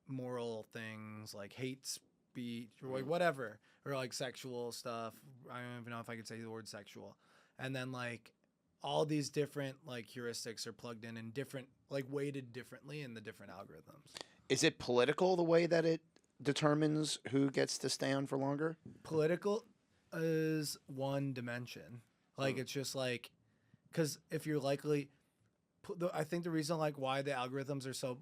moral things, like hate speech or like whatever, or like sexual stuff. I don't even know if I could say the word sexual. And then like all these different like heuristics are plugged in different, like weighted differently in the different algorithms. Is it political the way that it determines who gets to stay on for longer? Political is one dimension. Like it's just like because if you're likely, I think the reason like why the algorithms are so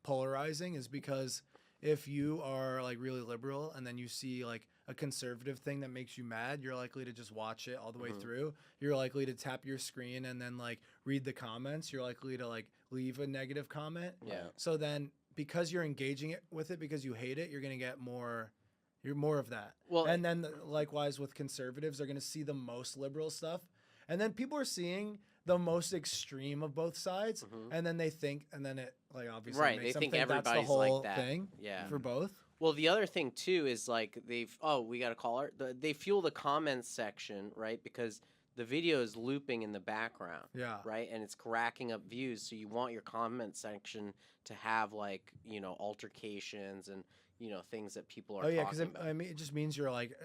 polarizing is because if you are like really liberal and then you see like a conservative thing that makes you mad, you're likely to just watch it all the way through. You're likely to tap your screen and then like read the comments. You're likely to like leave a negative comment. Yeah. So then because you're engaging it with it because you hate it, you're going to get more of that. Well, and then likewise with conservatives, they're going to see the most liberal stuff. And then people are seeing the most extreme of both sides, and then they think, and then it like obviously Right, makes they them think think that's the everybody's whole like that. thing Yeah. for both. Well, the other thing too is like we got a caller. They fuel the comments section, right? Because the video is looping in the background, Yeah. right? And it's racking up views. So you want your comment section to have like, you know, altercations and, you know, things that people are Oh yeah, talking because about. I mean it just means you're like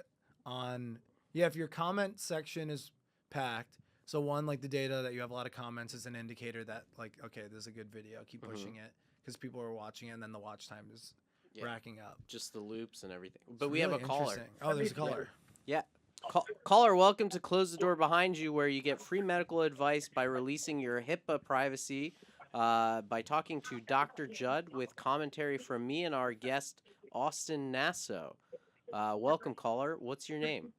if your comment section is packed. So one, like the data that you have a lot of comments is an indicator that like, okay, this is a good video. Keep pushing it because people are watching it, and then the watch time is racking up. Just the loops and everything. It's But we have a really caller. interesting. Oh, there's a caller. Yeah. Caller, welcome to Close the Door Behind You, where you get free medical advice by releasing your HIPAA privacy by talking to Dr. Jud with commentary from me and our guest, Austin Nasso. Welcome, caller. What's your name?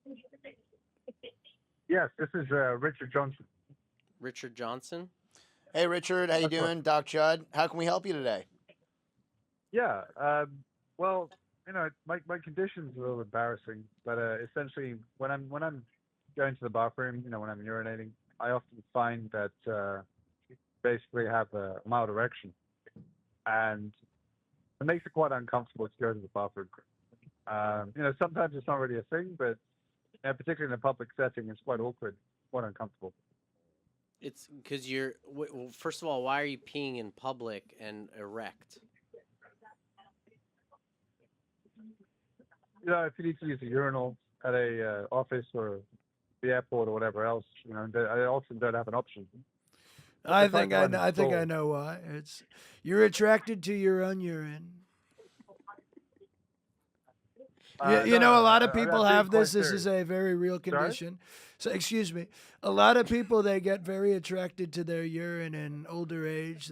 Yes, this is Richard Johnson. Richard Johnson? Hey, Richard, how you That's right. doing? Doc Jud, how can we help you today? Yeah, well, you know, my condition's a little embarrassing, but essentially, when I'm going to the bathroom, you know, when I'm urinating, I often find that basically have a mild erection, and it makes it quite uncomfortable to go to the bathroom. You know, sometimes it's not really a thing, but particularly in a public setting, it's quite awkward, quite uncomfortable. It's because you're, well, first of all, why are you peeing in public and erect? You know, if you need to use a urinal at a office or the airport or whatever else, you know, I often don't have an option. I It's like think I running know. I think I stall. know why. It's you're attracted to your own urine. You know, a lot of people have this. This is a very real condition. So, excuse me. A lot of people, they get very attracted to their urine in older age.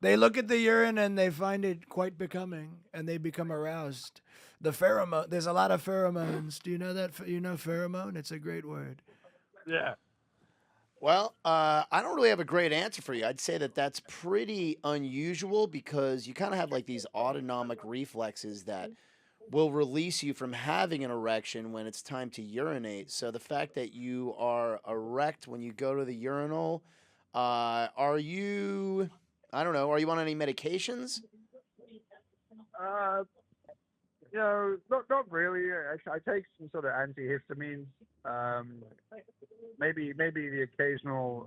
They look at the urine and they find it quite becoming, and they become aroused. The pheromone. There's a lot of pheromones. Do you know that? You know pheromone? It's a great word. Yeah. Well, I don't really have a great answer for you. I'd say that that's pretty unusual because you kind of have like these autonomic reflexes that will release you from having an erection when it's time to urinate. So the fact that you are erect when you go to the urinal, are you, I don't know, are you on any medications? You know, not really. I take some sort of antihistamines. Maybe the occasional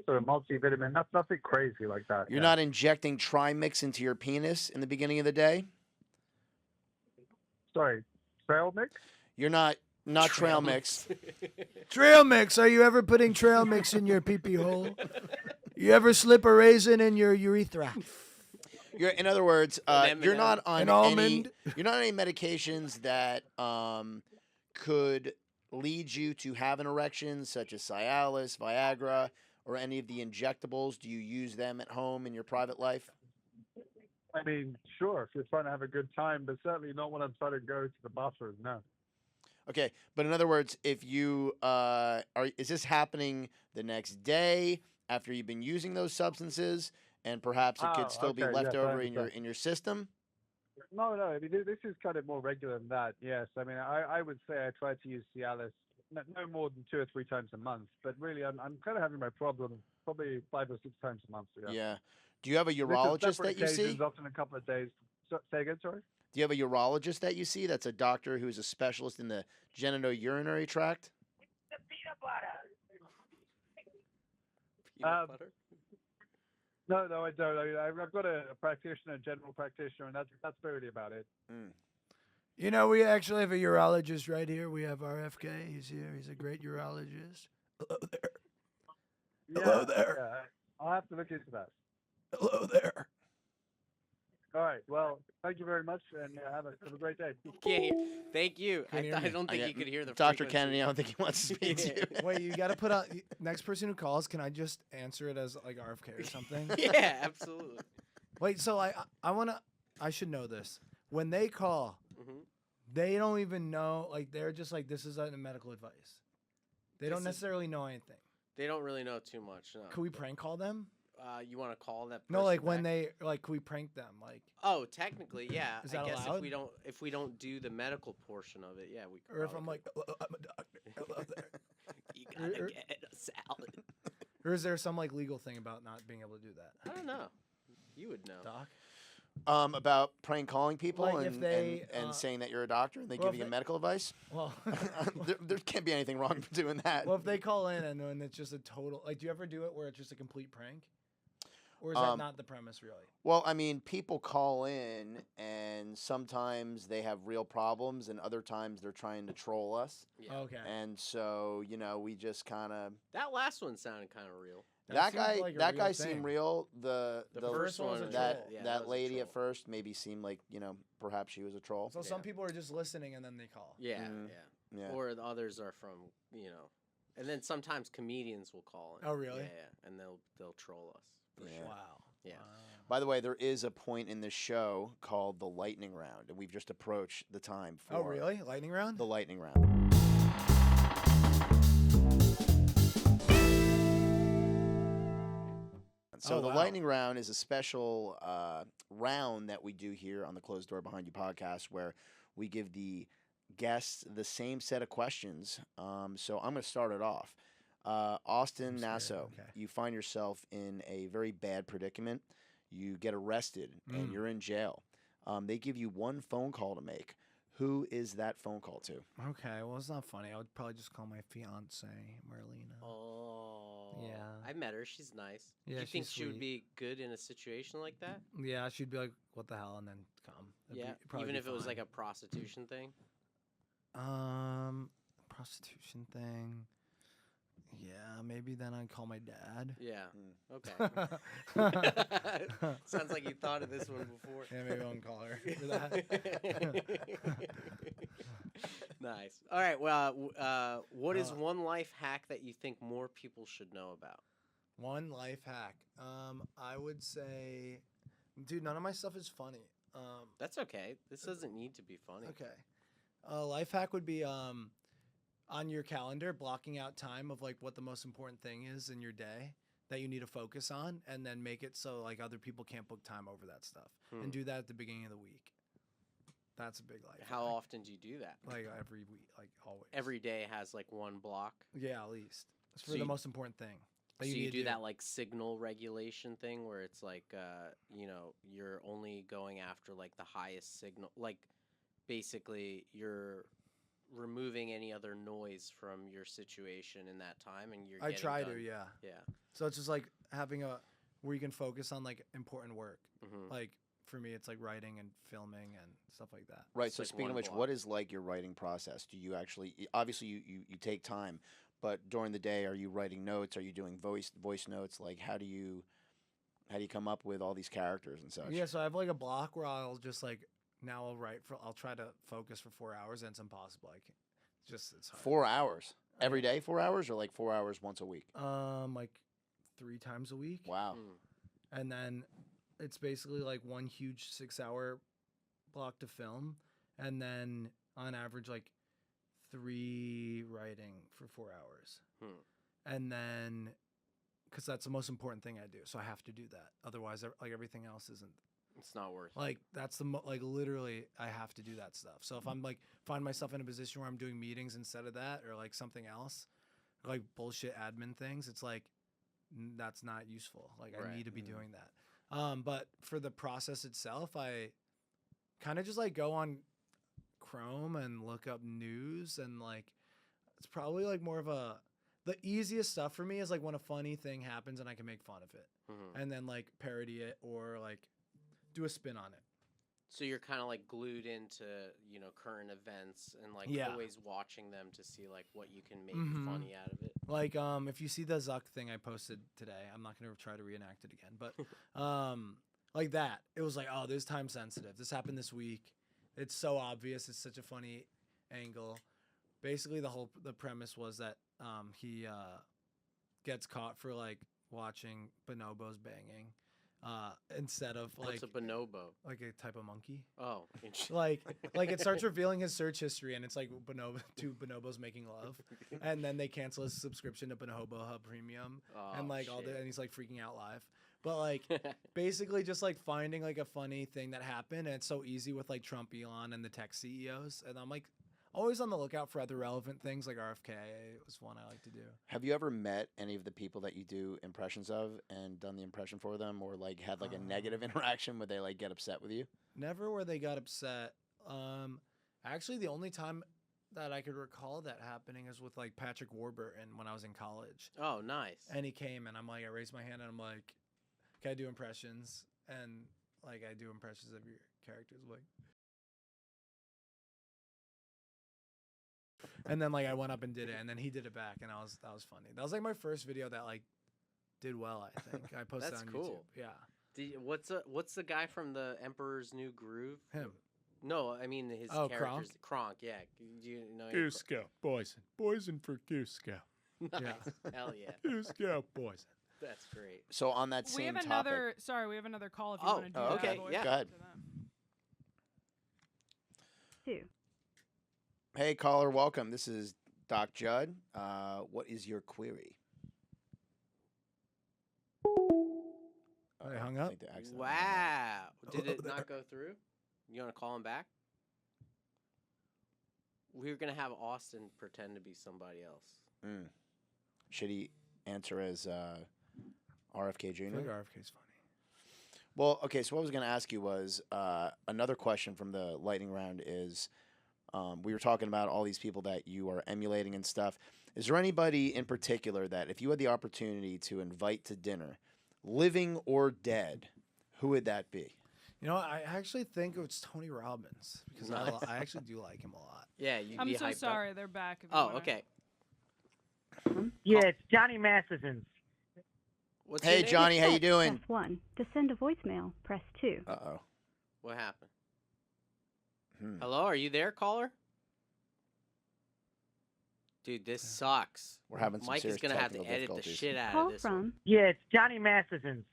sort of multivitamin. Nothing crazy like that. You're yeah. not injecting Trimix into your penis in the beginning of the day? Sorry, trail mix? You're not trail mix. Trail mix. Are you ever putting trail mix in your pee-pee hole? You ever slip a raisin in your urethra? You're, in other words, you're not on An any. almond? You're not on any medications that could lead you to have an erection, such as Cialis, Viagra, or any of the injectables. Do you use them at home in your private life? I mean, sure, if you're trying to have a good time, but certainly not when I'm trying to go to the bathroom. No. Okay, but in other words, if you is this happening the next day after you've been using those substances, and perhaps it could still be okay, left yes, I over in understand. your system? No. I mean, this is kind of more regular than that. Yes. I mean, I would say I try to use Cialis no more than 2 or 3 times a month. But really, I'm kind of having my problem probably 5 or 6 times a month. Yeah. Yeah. Do you have a This is urologist separate that you see? occasions, often a couple of days. Say again, sorry? Do you have a urologist that you see? That's a doctor who's a specialist in the genitourinary tract? Peanut butter? No, I don't. I mean, I've got a practitioner, a general practitioner, and that's really about it. Mm. You know, we actually have a urologist right here. We have RFK. He's here. He's a great urologist. Hello there. Hello there. Yeah, I'll have to look into that. Hello there. All right. Well, thank you very much, and have a great day. Can't hear. Thank you. Couldn't hear I me. don't think you could hear the Dr. frequency. Kennedy, I don't think he wants to speak to you. Wait, you got to put on next person who calls. Can I just answer it as like RFK or something? Yeah, absolutely. Wait, so I should know this. When they call, Mhm. they don't even know. Like they're just like, this is medical advice. They don't This is- necessarily know anything. They don't really know too much. No. Could we prank call them? You want to call that? No, person like when back? they like, could we prank them? Like, Oh, technically, yeah. Is I that guess allowed? if we don't do the medical portion of it, yeah, we. Could or if probably I'm like, I'm a doctor. Hello there." you gotta or- get a salad. Or is there some like legal thing about not being able to do that? I don't know. You would know. Doc. About prank calling people Like if and, they, and uh, saying that you're a doctor and they well, give if you they- medical advice. Well, there can't be anything wrong with doing that. well, if they call in and then it's just a total like, do you ever do it where it's just a complete prank? Or is that not the premise really? Well, I mean, people call in, and sometimes they have real problems, and other times they're trying to troll us. Yeah. Okay. And so, we just kind of That last one sounded kind of real. that seems guy. like a that real guy thing. seemed real. The first one was a that troll. Yeah, that that was a lady at troll. first maybe seemed like perhaps she was a troll. So some Yeah. people are just listening and then they call. Yeah, Mhm. yeah. Yeah. Or the others are from and then sometimes comedians will call in. Oh, really? Yeah, and they'll troll us. For Yeah. sure. Wow. Yeah. Wow. By the way, there is a point in this show called the lightning round, and we've just approached the time for Oh, really? Lightning round? the lightning round. So Oh, the wow. lightning round is a special round that we do here on the Closed Door Behind You podcast, where we give the guests the same set of questions. So I'm going to start it off. Austin I'm scared. Nasso, Okay. you find yourself in a very bad predicament. You get arrested and Mm. you're in jail. They give you one phone call to make. Who is that phone call to? Okay, well, it's not funny. I would probably just call my fiance, Marlena. Oh. Yeah. I met her. She's nice. Yeah, Do you think she's she would sweet. be good in a situation like that? Yeah, she'd be like, "What the hell," and then come. It'd Yeah. probably Even be if it was like fine. a prostitution thing. Prostitution thing. Yeah, maybe then I'd call my dad. Yeah. Mm. Okay. Sounds like you thought of this one before. Yeah, maybe I won't call her for that. Nice. All right. Well, what is Uh, one life hack that you think more people should know about? One life hack. I would say, dude, none of my stuff is funny. That's okay. This doesn't need to be funny. Okay. Life hack would be on your calendar, blocking out time of like what the most important thing is in your day that you need to focus on, and then make it so like other people can't book time over that stuff, and do that at the beginning of the week. That's a big life. How hack. often do you do that? Like every week, like always. Every day has like one block. Yeah, at least. It's for So the you- most important thing. So That you need to do that like signal regulation thing where it's like, you're only going after like the highest signal. Like basically you're removing any other noise from your situation in that time, and you're. I getting try done. to, yeah. Yeah. So it's just like having where you can focus on like important work. Mhm. Like for me, it's like writing and filming and stuff like that. Right. It's So like speaking one of which, block. what is like your writing process? Do you actually obviously you take time, but during the day, are you writing notes? Are you doing voice notes? Like how do you come up with all these characters and such? Yeah, so I have like a block where I'll just like I'll try to focus for 4 hours, and it's impossible. It's hard. 4 hours every day. 4 hours or like 4 hours once a week. Like 3 times a week. Wow. Mm. And then it's basically like one huge 6-hour block to film, and then on average like 3 writing for 4 hours. Hmm. And then because that's the most important thing I do, so I have to do that. Otherwise, like everything else isn't. It's not worth. Like that's like literally I have to do that stuff. So if I'm like find myself in a position where I'm doing meetings instead of that, or like something else, like bullshit admin things, it's like that's not useful. Like I Right. need to be doing that. But for the process itself, I kind of just like go on Chrome and look up news, and like it's probably like more of the easiest stuff for me is like when a funny thing happens and I can make fun of it, Mhm. and then like parody it or like do a spin on it. So you're kind of like glued into current events and like Yeah. always watching them to see like what you can make Mhm. funny out of it. Like if you see the Zuck thing I posted today, I'm not gonna try to reenact it again, but like that. It was like, oh, this is time sensitive. This happened this week. It's so obvious. It's such a funny angle. Basically, the premise was that he gets caught for like watching bonobos banging instead of What's a bonobo? like a type of monkey. Oh, Like it starts revealing his search history, and it's like two bonobos making love, and then they cancel his subscription to Bonobo Hub Premium, and like all and he's like freaking out live. But like basically just like finding like a funny thing that happened, and it's so easy with like Trump, Elon, and the tech CEOs, and I'm like always on the lookout for other relevant things like RFK was one I like to do. Have you ever met any of the people that you do impressions of and done the impression for them, or like had like a negative interaction where they like get upset with you? Never where they got upset. Actually, the only time that I could recall that happening is with like Patrick Warburton when I was in college. Oh, nice. And he came, and I'm like, I raised my hand, and I'm like, can I do impressions? And like, I do impressions of your characters, like. And then like I went up and did it, and then he did it back, and that was funny. That was like my first video that like did well. I think I posted That's on cool. YouTube. Yeah. What's the guy from the Emperor's New Groove? Him. No, I mean his Oh, characters. Kronk, yeah. Do you know? Goose Go poison for Goose Go. Nice. Yeah. Hell yeah. Goose Go poison. That's great. So on that We same have topic, another. Sorry, we have another call. If you Oh, want to do okay, that. voice yeah. Go ahead. to them. 2. hey caller, welcome. This is Doc Jud. What is your query? They hung up? think they accidentally hung up. Wow. Did it there. not go through? You want to call him back? We were gonna have Austin pretend to be somebody else. Should he answer as RFK Jr.? I think RFK's funny. Well, okay, so what I was going to ask you was another question from the lightning round is we were talking about all these people that you are emulating and stuff. Is there anybody in particular that if you had the opportunity to invite to dinner, living or dead, who would that be? You know, I actually think it's Tony Robbins because Nice. I actually do like him a lot. Yeah, you'd I'm be so hyped up. sorry. They're back. if you Oh, wanna- okay. Yeah, it's Johnny Masterson. What's Hey, your name? Johnny, how you doing? Press 1. To send a voicemail, press 2. Uh-oh. What happened? Hmm. Hello, are you there, caller? Dude, this sucks. We're having some Mike is serious gonna have to technical edit the difficulties. shit out Call of this one. from Yeah, it's Johnny Masterson.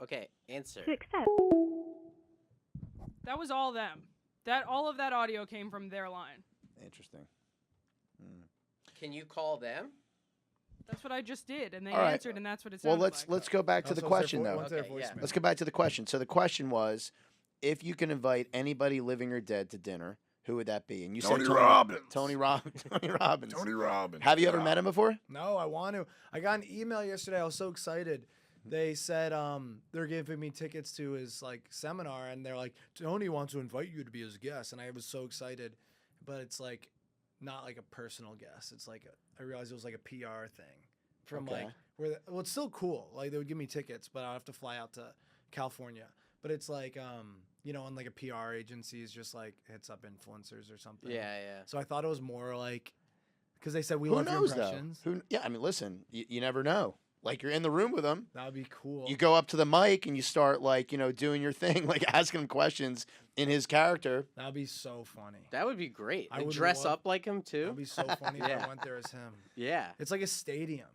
Okay, answer. to accept. That was all them. All of that audio came from their line. Interesting. Can you call them? That's what I just did, and they All right. answered, and that's what it Well, sounded like. let's go back to the Also, question, what's though. What's their Okay, yeah. voicemail? Let's go back to the question. So the question was, if you can invite anybody living or dead to dinner, who would that be? And you Tony said Robbins. Tony Robbins. Tony Robbins. Tony Robbins. Have you ever met him before? No, I want to. I got an email yesterday. I was so excited. They said they're giving me tickets to his like seminar, and they're like, Tony wants to invite you to be his guest, and I was so excited. But it's like not like a personal guest. It's like I realized it was like a PR thing from Okay. like where well, it's still cool. Like they would give me tickets, but I'd have to fly out to California. But it's like you know, and like a PR agency is just like hits up influencers or something. Yeah, yeah. So I thought it was more like because they said we Who love your knows, though? impressions. Yeah, I mean, listen, you never know. Like, you're in the room with him. That would be cool. You go up to the mic and you start, like, you know, doing your thing, like asking him questions in his character. That would be so funny. That would be great. I And would dress love- up like him That too. would be so funny if Yeah. I went there as him. Yeah. It's like a stadium.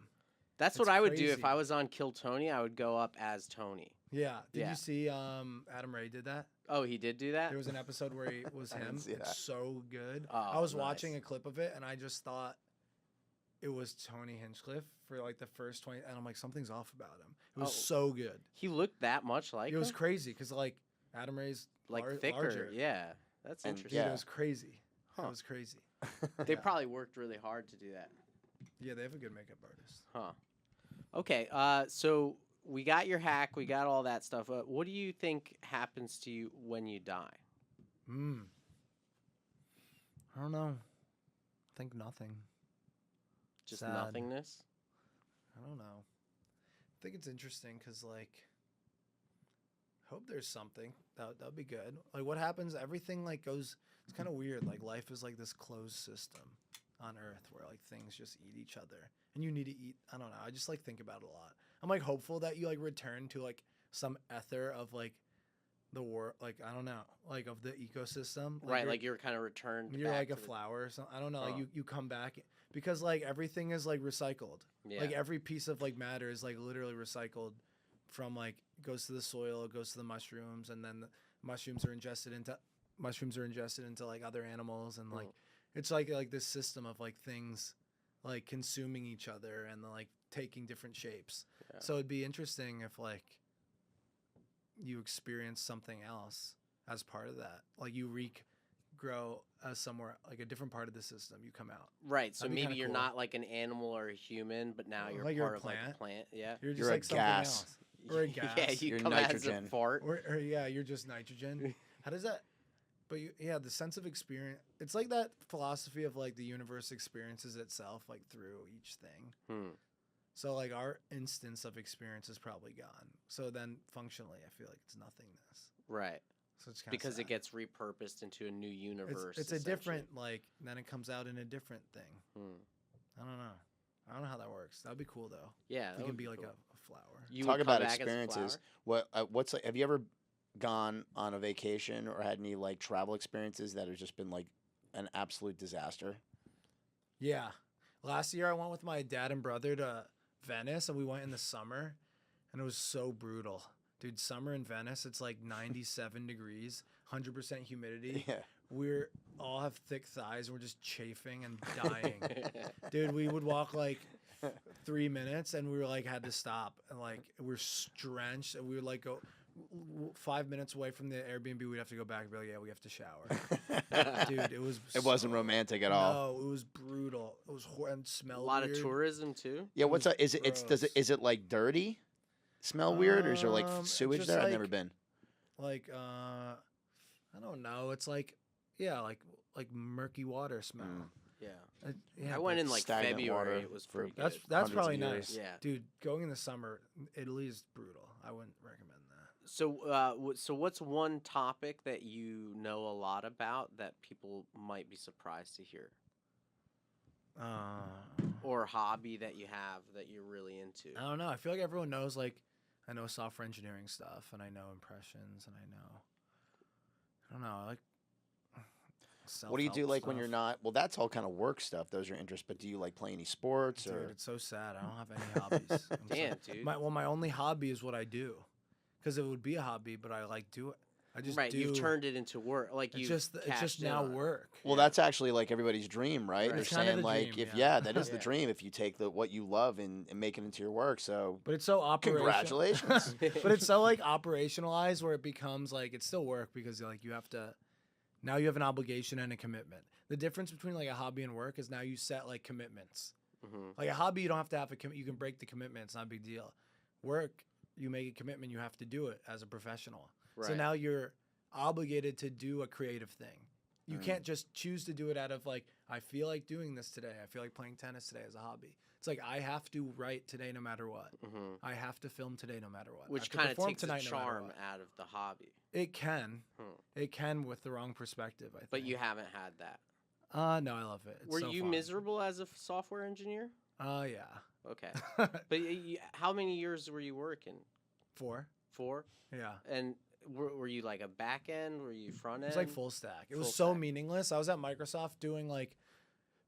That's It's what I would do if crazy. I was on Kill Tony. I would go up as Tony. Yeah. Did Yeah. you see Adam Ray did that? Oh, he did do that? There was an episode where he was I didn't him. see It's that. so good. Oh, I was nice. watching a clip of it and I just thought it was Tony Hinchcliffe for like the first 20 and I'm like something's off about him. It was Oh. so good. He looked that much like It was him? crazy cuz like Adam Ray's Like thicker. larger. Yeah. That's And- interesting. Dude, Yeah. it was crazy. Huh. It was crazy. They probably worked really hard to do that. Yeah, they have a good makeup artist. Huh. Okay, so we got your hack, we got all that stuff. What do you think happens to you when you die? I don't know. I think nothing. Just Sad. nothingness? I don't know. I think it's interesting because, like, hope there's something that'd be good. Like, what happens? Everything like goes. It's kind of weird. Like, life is like this closed system on Earth where like things just eat each other, and you need to eat. I don't know. I just like think about it a lot. I'm like hopeful that you like return to like some ether of like the war, like I don't know, like of the ecosystem. Right, like you're kind of returned. You're back like a to the- flower or something. I don't know. Like Huh. you come back because like everything is like recycled. Yeah. Like every piece of like matter is like literally recycled from like goes to the soil, it goes to the mushrooms, and then the mushrooms are ingested into like other animals, and like it's like this system of like things like consuming each other and like taking different shapes. Yeah. So it'd be interesting if like you experience something else as part of that. Like you grow as somewhere like a different part of the system. You come out. Right, so That'd be maybe kinda you're cool. not like an animal or a human, but now you're Like you're a part of like a plant. plant. Yeah. You're just You're a like something gas. else. Or a gas. Yeah, you You're come nitrogen. as a fart. Or yeah, you're just nitrogen. How does that? But yeah, the sense of experience. It's like that philosophy of like the universe experiences itself like through each thing. Hmm. So like our instance of experience is probably gone. So then functionally, I feel like it's nothingness. Right. So it's kind Because it gets repurposed into a new universe. It's a essentially. different like. Then it comes out in a different thing. Hmm. I don't know. I don't know how that works. That'd be cool though. Yeah. You that can would be like cool. a flower. You Talk would come about back as a experiences. flower? What's like? Have you ever gone on a vacation or had any like travel experiences that have just been like an absolute disaster? Yeah. Last year I went with my dad and brother to Venice, and we went in the summer, and it was so brutal. Dude, summer in Venice, it's like 97 degrees, 100% humidity. Yeah. We're all have thick thighs, and we're just chafing and dying. Dude, we would walk like 3 minutes, and we were like had to stop, and like we're drenched, and we would like go 5 minutes away from the Airbnb. We'd have to go back and be like, yeah, we have to shower. Dude, it was. It wasn't romantic at all. No, it was brutal. It was and A smelled lot weird. of tourism too. Yeah. What's was up? Is it? gross. Is it like dirty? Smell weird, or is there like It's sewage just there? I've never like- been. Like I don't know. It's like like murky water smell. Mm. Yeah. Yeah, I went but in like stagnant February. water It was for- pretty good. That's hundreds of probably years. nice. Yeah. Dude, going in the summer, Italy is brutal. I wouldn't recommend that. So, so what's one topic that you know a lot about that people might be surprised to hear, or hobby that you have that you're really into? I don't know. I feel like everyone knows. Like, I know software engineering stuff, and I know impressions, and I don't know. I like. What do you do self-help like when you're stuff. not? Well, that's all kind of work stuff. Those are interests. But do you like play any sports Dude, or? it's so sad. I don't have any hobbies. I'm so- Damn, dude. my only hobby is what I do, because it would be a hobby, but I like do it. I just Right, do. you've turned it into work. Like you. it's just now work. Well, that's actually like everybody's dream, right? Right. They're It's kinda saying the like, dream, if yeah. that is the Yeah. dream. If you take what you love and make it into your work. So But it's so operational. congratulations. But it's so like operationalized where it becomes like it's still work because like you have to. Now you have an obligation and a commitment. The difference between like a hobby and work is now you set like commitments. Mhm. Like a hobby, you don't have to have a you can break the commitment. It's not a big deal. Work, you make a commitment. You have to do it as a professional. So Right. now you're obligated to do a creative thing. You can't just choose to do it out of like I feel like doing this today. I feel like playing tennis today as a hobby. It's like I have to write today no matter what. Mhm. I have to film today no matter what. I Which have to kind of perform takes the tonight no matter charm what. out of the hobby. It can. Hmm. It can with the wrong perspective, I think. But you haven't had that. No, I love it. It's Were so you fun. miserable as a software engineer? Yeah. Okay. But how many years were you working? 4. 4? Yeah. And were you like a back end? Were you front It end? was like full stack. It was Full so stack. meaningless. I was at Microsoft doing like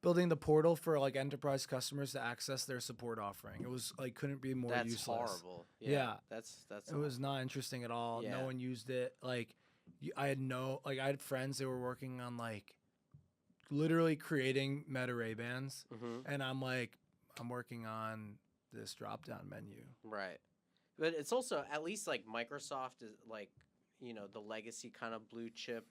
building the portal for like enterprise customers to access their support offering. It was like couldn't be more That's useless. horrible. Yeah. That's It was not interesting at all. Yeah. No one used it. Like I had friends that were working on like literally creating meta Ray bands, Hmm. and I'm like, I'm working on this drop down menu. Right. But it's also at least like Microsoft is like, you know, the legacy kind of blue chip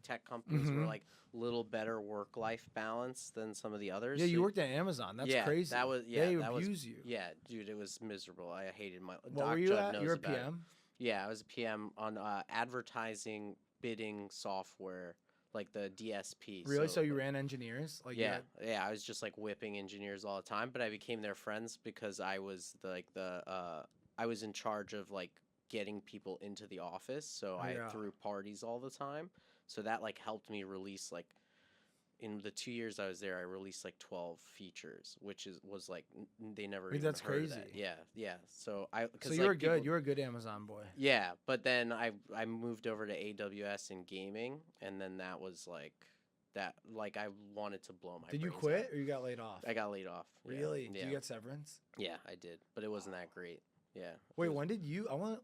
tech companies were Mhm. like a little better work life balance than some of the others. Yeah, So you worked at Amazon. That's yeah, crazy. that was- they that was- abuse you. Yeah, dude, it was miserable. I hated my. What Doc were you Jud at? knows You were a about it. PM. Yeah, I was a PM on advertising bidding software, like the DSP. Really? So you like- ran engineers? Like you yeah, had- yeah. I was just like whipping engineers all the time, but I became their friends because I was I was in charge of like getting people into the office, so I Yeah. threw parties all the time. So that like helped me release like in the 2 years I was there, I released like 12 features, which was like they never Wait, even that's heard of that. crazy. Yeah. So So you were good. You were a good Amazon boy. Yeah, but then I moved over to AWS in gaming, and then that was like that. Like I wanted to blow my. Did you brains quit out. or you got laid off? I got laid off. Yeah, Really? Yeah. Did you get severance? Yeah, I did, but it wasn't that great. Yeah. Wait, when did you? I want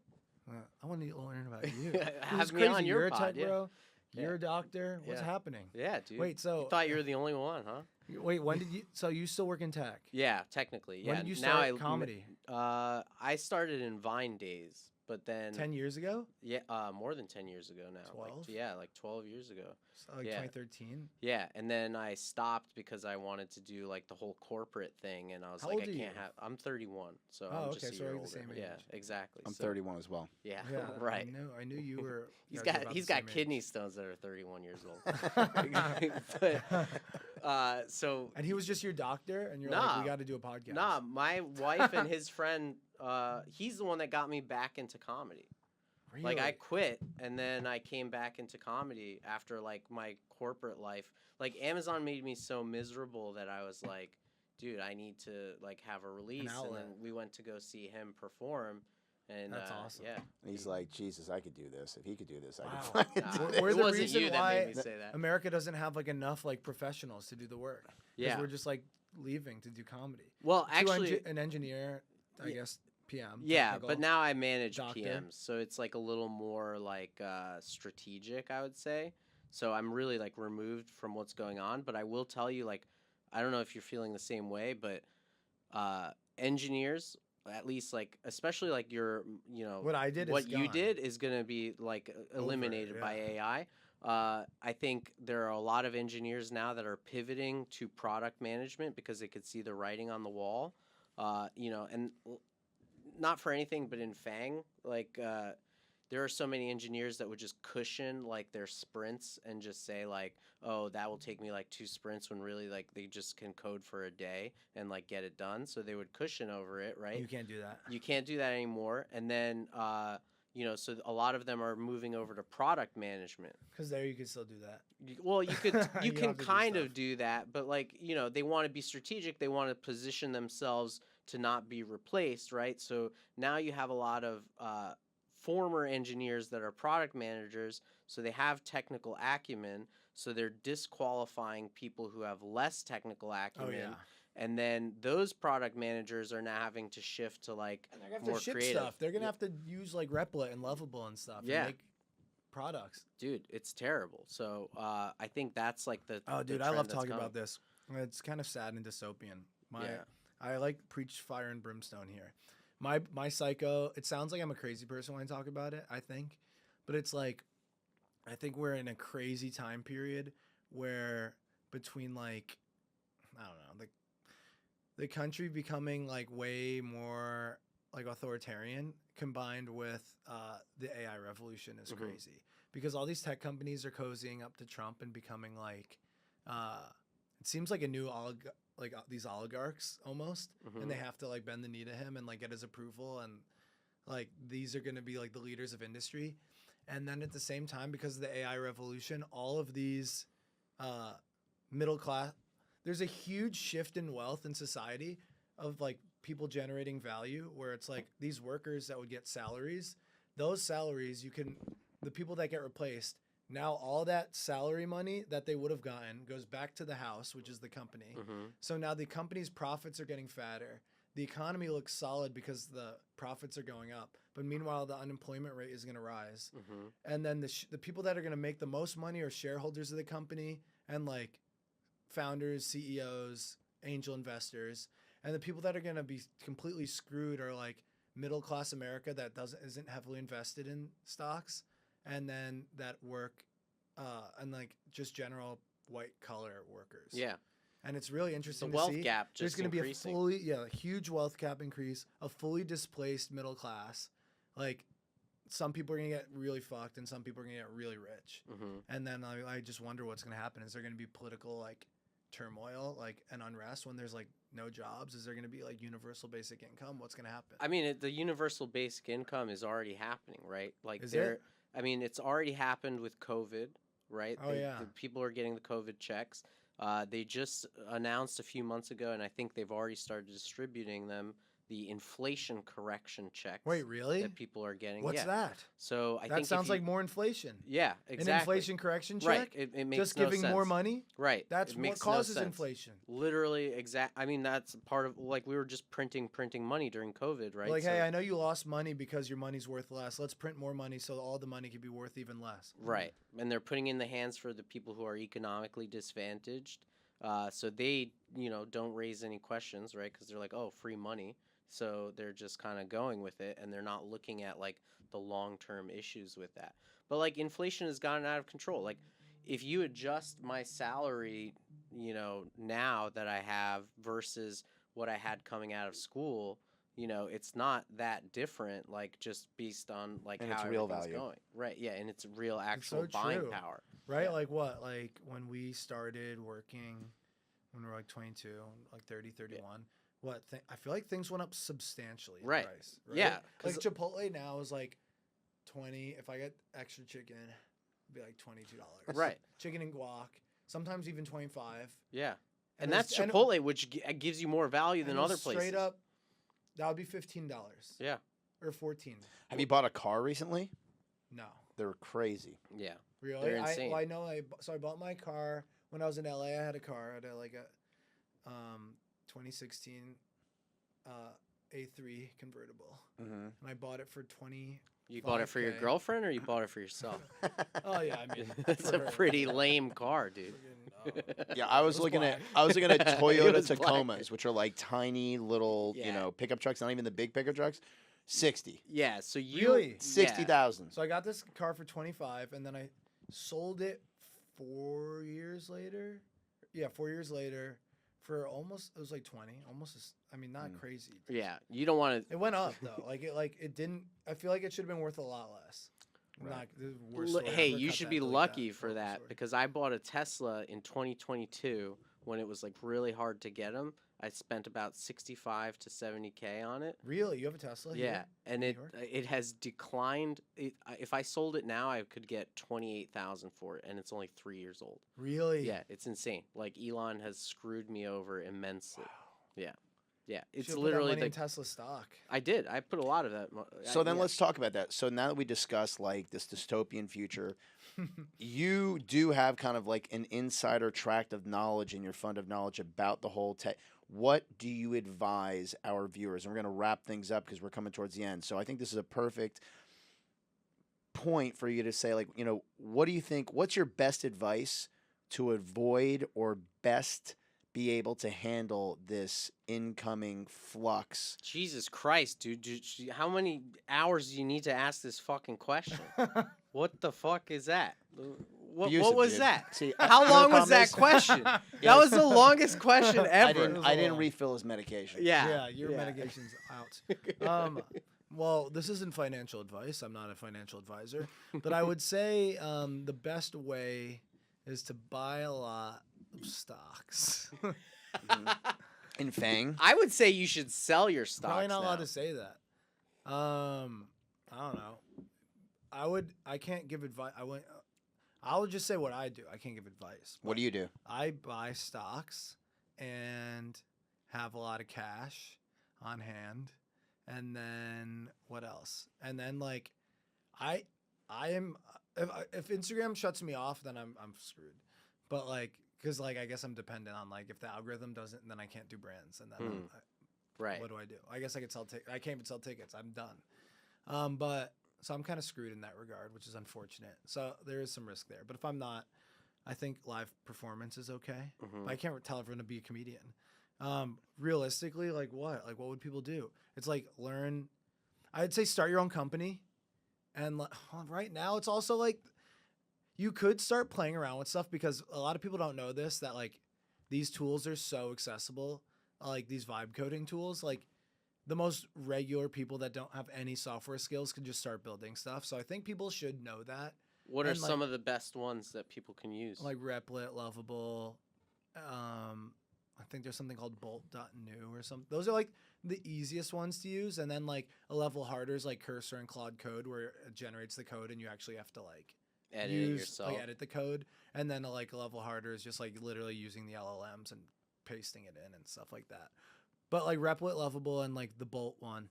to learn about you. Have It's me crazy. on your You're a pod, tech yeah. bro. Yeah. You're a doctor. What's Yeah. happening? Yeah, dude. Wait, so You thought you were the only one, huh? wait, when did you? So you still work in tech? Yeah, technically. Yeah. When did you now start comedy? I started in Vine days, but then 10 years ago? yeah, more than 10 years ago now. 12? Like, yeah, like 12 years ago. So like Yeah. 2013. Yeah, and then I stopped because I wanted to do like the whole corporate thing, and I was How like, old I are can't you? have. I'm 31, so Oh, I'm just okay, a so year we're older. the same Yeah, age. exactly. I'm so, 31 as well. Yeah, Yeah, right. I knew you were. He's guys were got about he's the got same kidney age. stones that are 31 years old. But so And he was just your doctor, and you're Nah. like, we got to do a podcast. nah, my wife and his friend, he's the one that got me back into comedy. Like I Really? quit and then I came back into comedy after like my corporate life. Like Amazon made me so miserable that I was like, dude, I need to like have a release. And then outlet. we went to go see him perform. And That's awesome. Yeah. And he's like, Jesus, I could do this. If he could do this, I Wow. could fucking Nah, do We're- it. we're it the wasn't reason you that why made me say that. America doesn't have like enough like professionals to do the work. 'Cause Yeah. we're just like leaving to do comedy. Well, Two actually, an engineer, I Yeah. guess PM. yeah, technical. but now I manage doctor. PMs, so it's like a little more like strategic, I would say. So I'm really like removed from what's going on. But I will tell you, like, I don't know if you're feeling the same way, but engineers, at least like, especially like your, what I did what is you gone. did is going to be like eliminated by AI. I think there are a lot of engineers now that are pivoting to product management because they could see the writing on the wall. And not for anything, but in Fang, like there are so many engineers that would just cushion like their sprints and just say like, oh, that will take me like 2 sprints when really like they just can code for a day and like get it done. So they would cushion over it, right? You can't do that. You can't do that anymore. And then, so a lot of them are moving over to product management. Because there you could still do that. Well, you could you You can have to do kind of stuff. do that, but like, they want to be strategic. They want to position themselves to not be replaced, right? So now you have a lot of former engineers that are product managers, so they have technical acumen, so they're disqualifying people who have less technical acumen. Oh yeah. And then those product managers are now having to shift to like And they're gonna have more to ship creative. stuff. They're gonna Yeah. have to use like Replit and Lovable and stuff. Yeah. And make products. Dude, it's terrible. So I think that's like the Oh, the dude, I trend love that's talking coming. about this. It's kind of sad and dystopian. Yeah. I like preach fire and brimstone here. My psycho. It sounds like I'm a crazy person when I talk about it. I think, but it's like, I think we're in a crazy time period where between like, I don't know, the country becoming like way more like authoritarian combined with the AI revolution is Mhm. crazy because all these tech companies are cozying up to Trump and becoming like, it seems like a new these oligarchs almost, Mhm. and they have to like bend the knee to him and like get his approval, and like these are going to be like the leaders of industry. And then at the same time, because of the AI revolution, all of these middle class, there's a huge shift in wealth in society of like people generating value where it's like these workers that would get salaries, those salaries the people that get replaced, now all that salary money that they would have gotten goes back to the house, which is the company. Mhm. So now the company's profits are getting fatter. The economy looks solid because the profits are going up. But meanwhile, the unemployment rate is going to rise. Mhm. And then the people that are going to make the most money are shareholders of the company and like founders, CEOs, angel investors. And the people that are going to be completely screwed are like middle class America that isn't heavily invested in stocks, and then that work and like just general white collar workers. Yeah. And it's really The interesting wealth to see. gap There's just going to be increasing. a huge wealth gap increase, a fully displaced middle class. Like some people are going to get really fucked and some people are going to get really rich. Mhm. And then I just wonder what's going to happen. Is there going to be political like turmoil, like and unrest when there's like no jobs? Is there going to be like universal basic income? What's going to happen? I mean, the universal basic income is already happening, right? Like Is there it? I mean, it's already happened with COVID, right? Oh, yeah. The people are getting the COVID checks. They just announced a few months ago, and I think they've already started distributing them, the inflation correction checks. Wait, really? That people are getting. What's yeah. that? So I That think sounds like more inflation. Yeah, exactly. An inflation correction check? Right. It makes Just no giving sense. more money? Right. That's It what makes no causes sense. inflation. Literally, I mean, that's part of, like, we were just printing money during COVID, right? Like, So- hey, I know you lost money because your money's worth less. Let's print more money so all the money can be worth even less. Right. And they're putting in the hands for the people who are economically disadvantaged. So they, don't raise any questions, right? Because they're like, oh, free money. So they're just kind of going with it, and they're not looking at, like, the long-term issues with that. But, like, inflation has gotten out of control. Like, if you adjust my salary, now that I have versus what I had coming out of school, it's not that different, like, just based on, like, And how it's real everything's value. going. Right, yeah, and it's real actual so buying true. power. Right? Yeah. Like what? Like when we started working when we were like 22, like 30, 31. What? I feel like things went up substantially in Right. price. Right? Yeah, Like 'cause- Chipotle now is like 20. If I get extra chicken, it'd be like $22. Right. Chicken and guac. Sometimes even 25. Yeah. And there's- that's Chipotle, which gives you more value than and other those places. Straight up, that would be $15. Yeah. Or 14. Have you bought a car recently? No. They're crazy. Yeah. Really? They're insane. I know. So I bought my car when I was in LA. I had a car. I had a 2016 A3 convertible, Mm-hmm. and I bought it for 20. You bought it for your 5K. girlfriend or you bought it for yourself? Oh yeah, I mean That's for a her. pretty lame car, dude. Yeah, I was was looking black. at It Toyota was black. Tacomas, which are like tiny little, Yeah. pickup trucks. Not even the big pickup trucks. 60. Yeah, so Really? 60,000. So I got this car for 25, and then I sold it 4 years later. Yeah, 4 years later for almost. It was like 20. Almost. I mean, not crazy. Yeah, you don't want to. It went up though. It didn't. I feel like it should have been worth a lot less. Right. Not the worst story Hey, ever. you Cut should that, be delete lucky that. for Long that story. because I bought a Tesla in 2022 when it was like really hard to get them. I spent about 65 to 70K on it. Really, you have a Tesla? Yeah, here? and New it York? it has declined. If I sold it now, I could get 28,000 for it, and it's only 3 years old. Really? Yeah, it's insane. Like Elon has screwed me over immensely. Yeah, yeah. It's Should've put that literally money in like Tesla stock. I did. I put a lot of that. So then yeah. let's talk about that. So now that we discussed like this dystopian future, you do have kind of like an insider tract of knowledge in your fund of knowledge about the whole tech. What do you advise our viewers? And we're going to wrap things up because we're coming towards the end. So I think this is a perfect point for you to say, like, what do you think? What's your best advice to avoid or best be able to handle this incoming flux? Jesus Christ, dude! How many hours do you need to ask this fucking question? What the fuck is that? What Abusive, was dude. that? See, How you know long the was that problem is- question? That was the longest question ever. I didn't refill his medication. Yeah. Yeah, your medication's out. Well, this isn't financial advice. I'm not a financial advisor, but I would say the best way is to buy a lot of stocks. In Fang. I would say you should sell your stocks. Probably not allowed now. to say that. I don't know. I can't give advice. I'll just say what I do. I can't give advice. What do you do? I buy stocks and have a lot of cash on hand. And then what else? And then like I am if Instagram shuts me off, then I'm screwed. But like cuz like I guess I'm dependent on like if the algorithm doesn't, then I can't do brands and then Right. what do I do? I guess I could sell I can't even sell tickets. I'm done. But so I'm kind of screwed in that regard, which is unfortunate. So there is some risk there. But if I'm not, I think live performance is okay. But I can't tell everyone to be a comedian. Realistically, like what? Like what would people do? It's like learn. I'd say start your own company. And right now it's also like you could start playing around with stuff because a lot of people don't know this, that like these tools are so accessible. Like these vibe coding tools, like the most regular people that don't have any software skills can just start building stuff. So I think people should know that. What are And, some of the best ones that people can use? Like Replit, Lovable. I think there's something called Bolt.new or something. Those are like the easiest ones to use. And then like a level harder is like Cursor and Claude Code where it generates the code and you actually have to like Edit it use yourself. like edit the code, and then like a level harder is just like literally using the LLMs and pasting it in and stuff like that. But like Replit, Lovable, and like the Bolt one,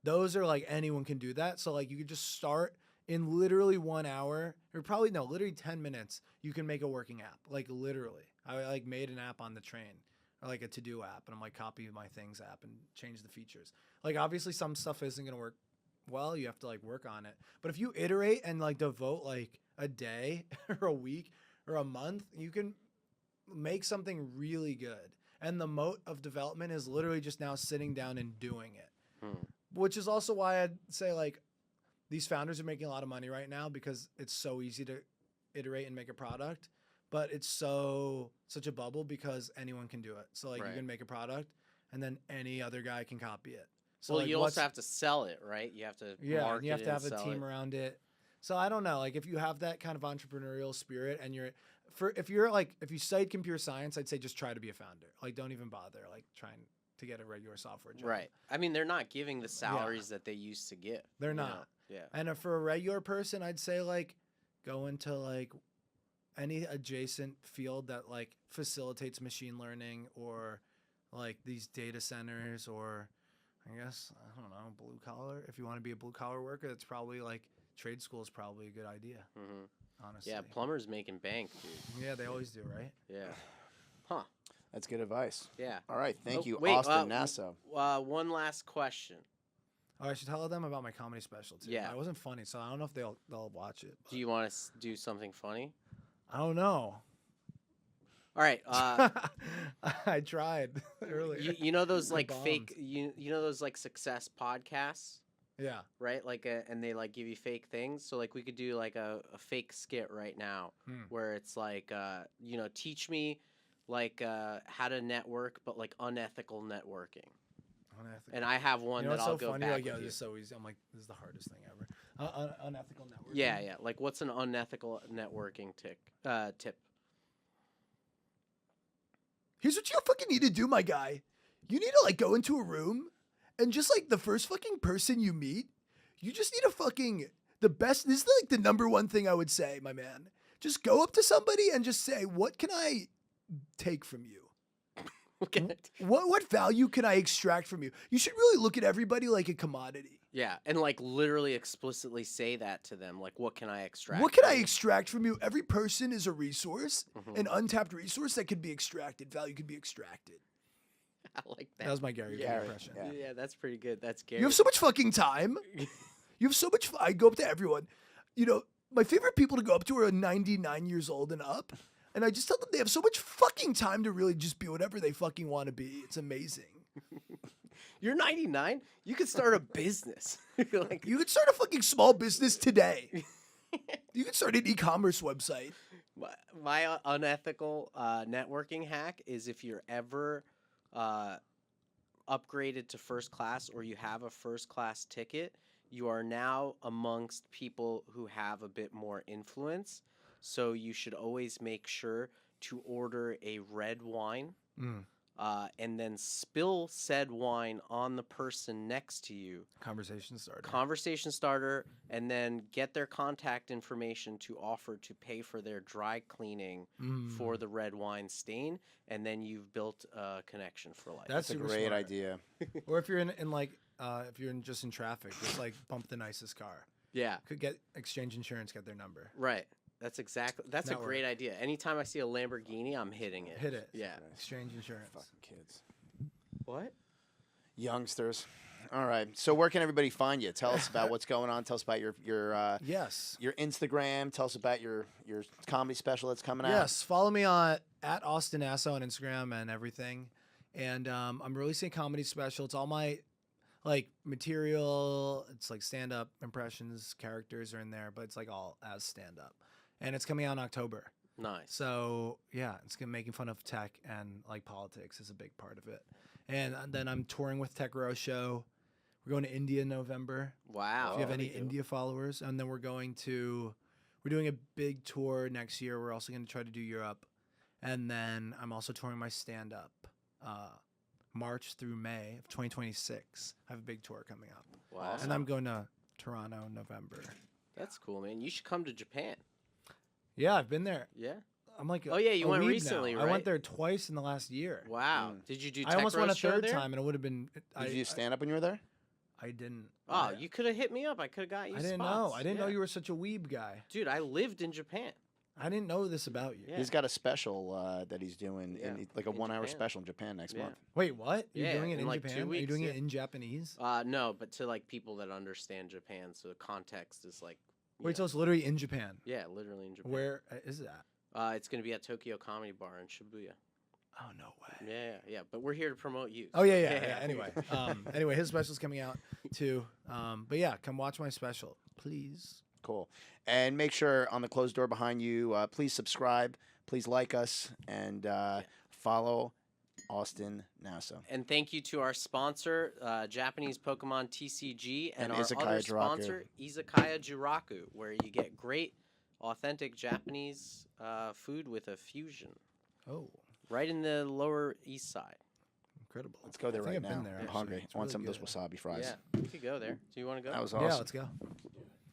those are like anyone can do that. So like you could just start in literally 1 hour, or probably no, literally 10 minutes. You can make a working app. Like literally, I like made an app on the train, or like a to-do app, and I'm like copy my things app and change the features. Like obviously some stuff isn't gonna work well. You have to like work on it. But if you iterate and like devote like a day or a week or a month, you can make something really good. And the moat of development is literally just now sitting down and doing it. Which is also why I'd say like these founders are making a lot of money right now, because it's so easy to iterate and make a product, but it's such a bubble because anyone can do it. So like you can make a product and then any other guy can copy it. So Well, like, you also have to sell it, right? You have to and market you have it to have and a sell team it. around it. So I don't know, like if you have that kind of entrepreneurial spirit and if you studied computer science, I'd say just try to be a founder. Like don't even bother like trying to get a regular software job. Right. I mean, they're not giving the salaries that they used to give. They're you know? not. Yeah. And for a regular person, I'd say like go into like any adjacent field that like facilitates machine learning, or like these data centers, or I guess, I don't know, blue collar. If you want to be a blue collar worker, that's probably like trade school is probably a good idea. Honestly. Yeah, plumbers making bank, dude. Yeah, they always do, right? Yeah. Huh. That's good advice. Yeah. All right. Thank you, wait, Austin Nasso. One last question. Oh, I should tell them about my comedy special too. Yeah. It wasn't funny, so I don't know if they'll watch it. Do you want to do something funny? I don't know. All right. I tried earlier. You know those I like bombed. fake you know those like success podcasts, Yeah. right? Like and they like give you fake things. So like we could do like a fake skit right now where it's like teach me like how to network, but like unethical networking. Unethical. And I have one You know that what's I'll so go funny? back Like, with yo, you. this is so easy. I'm like, this is the hardest thing ever. Unethical networking. Yeah. Like what's an unethical networking tip? Here's what you fucking need to do, my guy. You need to like go into a room and just like the first fucking person you meet, you just need to fucking this is like the number one thing I would say, my man. Just go up to somebody and just say, what can I take from you? What value can I extract from you? You should really look at everybody like a commodity. Yeah, and like literally explicitly say that to them. Like, what can I extract? What can from I you? extract from you? Every person is a resource, an untapped resource that could be extracted. Value could be extracted. I like that. That was my Gary Vee impression. Yeah, that's pretty good. That's Gary. You have so much fucking time. You have so much. I go up to everyone. You know, my favorite people to go up to are 99 years old and up. And I just tell them they have so much fucking time to really just be whatever they fucking want to be. It's amazing. You're 99. You could start a business. Like, You could start a fucking small business today. You could start an e-commerce website. my unethical networking hack is if you're ever upgraded to first class or you have a first class ticket, you are now amongst people who have a bit more influence. So you should always make sure to order a red wine and then spill said wine on the person next to you. Conversation starter, and then get their contact information to offer to pay for their dry cleaning for the red wine stain, and then you've built a connection for life. That's a great smart. idea. Or if you're in like, if you're just in traffic, just like bump the nicest car. Yeah. Could get exchange insurance, get their number. Right. That's a great idea. Anytime I see a Lamborghini, I'm hitting it. Hit it. Yeah. Exchange insurance. Fucking kids. What? Youngsters. All right. So where can everybody find you? Tell us about what's going on. Tell us about your Yes. your Instagram. Tell us about your comedy special that's coming out. Yes. Follow me on at Austin Nasso on Instagram and everything. And I'm releasing a comedy special. It's all my like material. It's like stand-up impressions, characters are in there, but it's like all as stand-up. And it's coming out in October. Nice. So yeah, it's gonna making fun of tech and like politics is a big part of it. And then I'm touring with Tech Row Show. We're going to India in November. Wow. If you have any India followers, and then we're doing a big tour next year. We're also gonna try to do Europe, and then I'm also touring my stand-up March through May of 2026. I have a big tour coming up. Wow. And I'm going to Toronto in November. That's cool, man. You should come to Japan. Yeah, I've been there. Yeah. I'm like, Oh, yeah, you a went weeb recently, now. I right? went there twice in the last year. Wow. Did you do? I almost went a Tech Roast show third there? time, and it would have been. Did you stand up when you were there? I didn't. Oh, you could have hit me up. I could have got you. I didn't spots. know. I didn't know Yeah. you were such a weeb guy. Dude, I lived in Japan. I didn't know this about you. Yeah. He's got a special that he's doing, like a in 1 hour Japan. special in Japan next Yeah. month. Wait, what? You're Yeah, doing it in in like 2 Japan? Are you weeks, doing yeah. it in Japanese? No, but to like people that understand Japan, so the context is like. Wait, so it's literally in Japan. Yeah, literally in Japan. Where is that? It's going to be at Tokyo Comedy Bar in Shibuya. Oh no way. Yeah. But we're here to promote you. Oh yeah. Anyway, anyway, his special's coming out too. But yeah, come watch my special, please. Cool. And make sure on the closed door behind you, please subscribe, please like us, and follow Austin Nasso. And thank you to our sponsor, Japanese Pokemon TCG, and our Izakaya other Juraku. sponsor, Izakaya Juraku, where you get great, authentic Japanese food with a fusion. Oh, right in the Lower East Side. Incredible. Let's go there I think right I've been now. there, I'm actually. hungry. It's I want really some of those good. wasabi fries. Yeah, we could go there. Do you want to go? That was awesome. Yeah, let's go.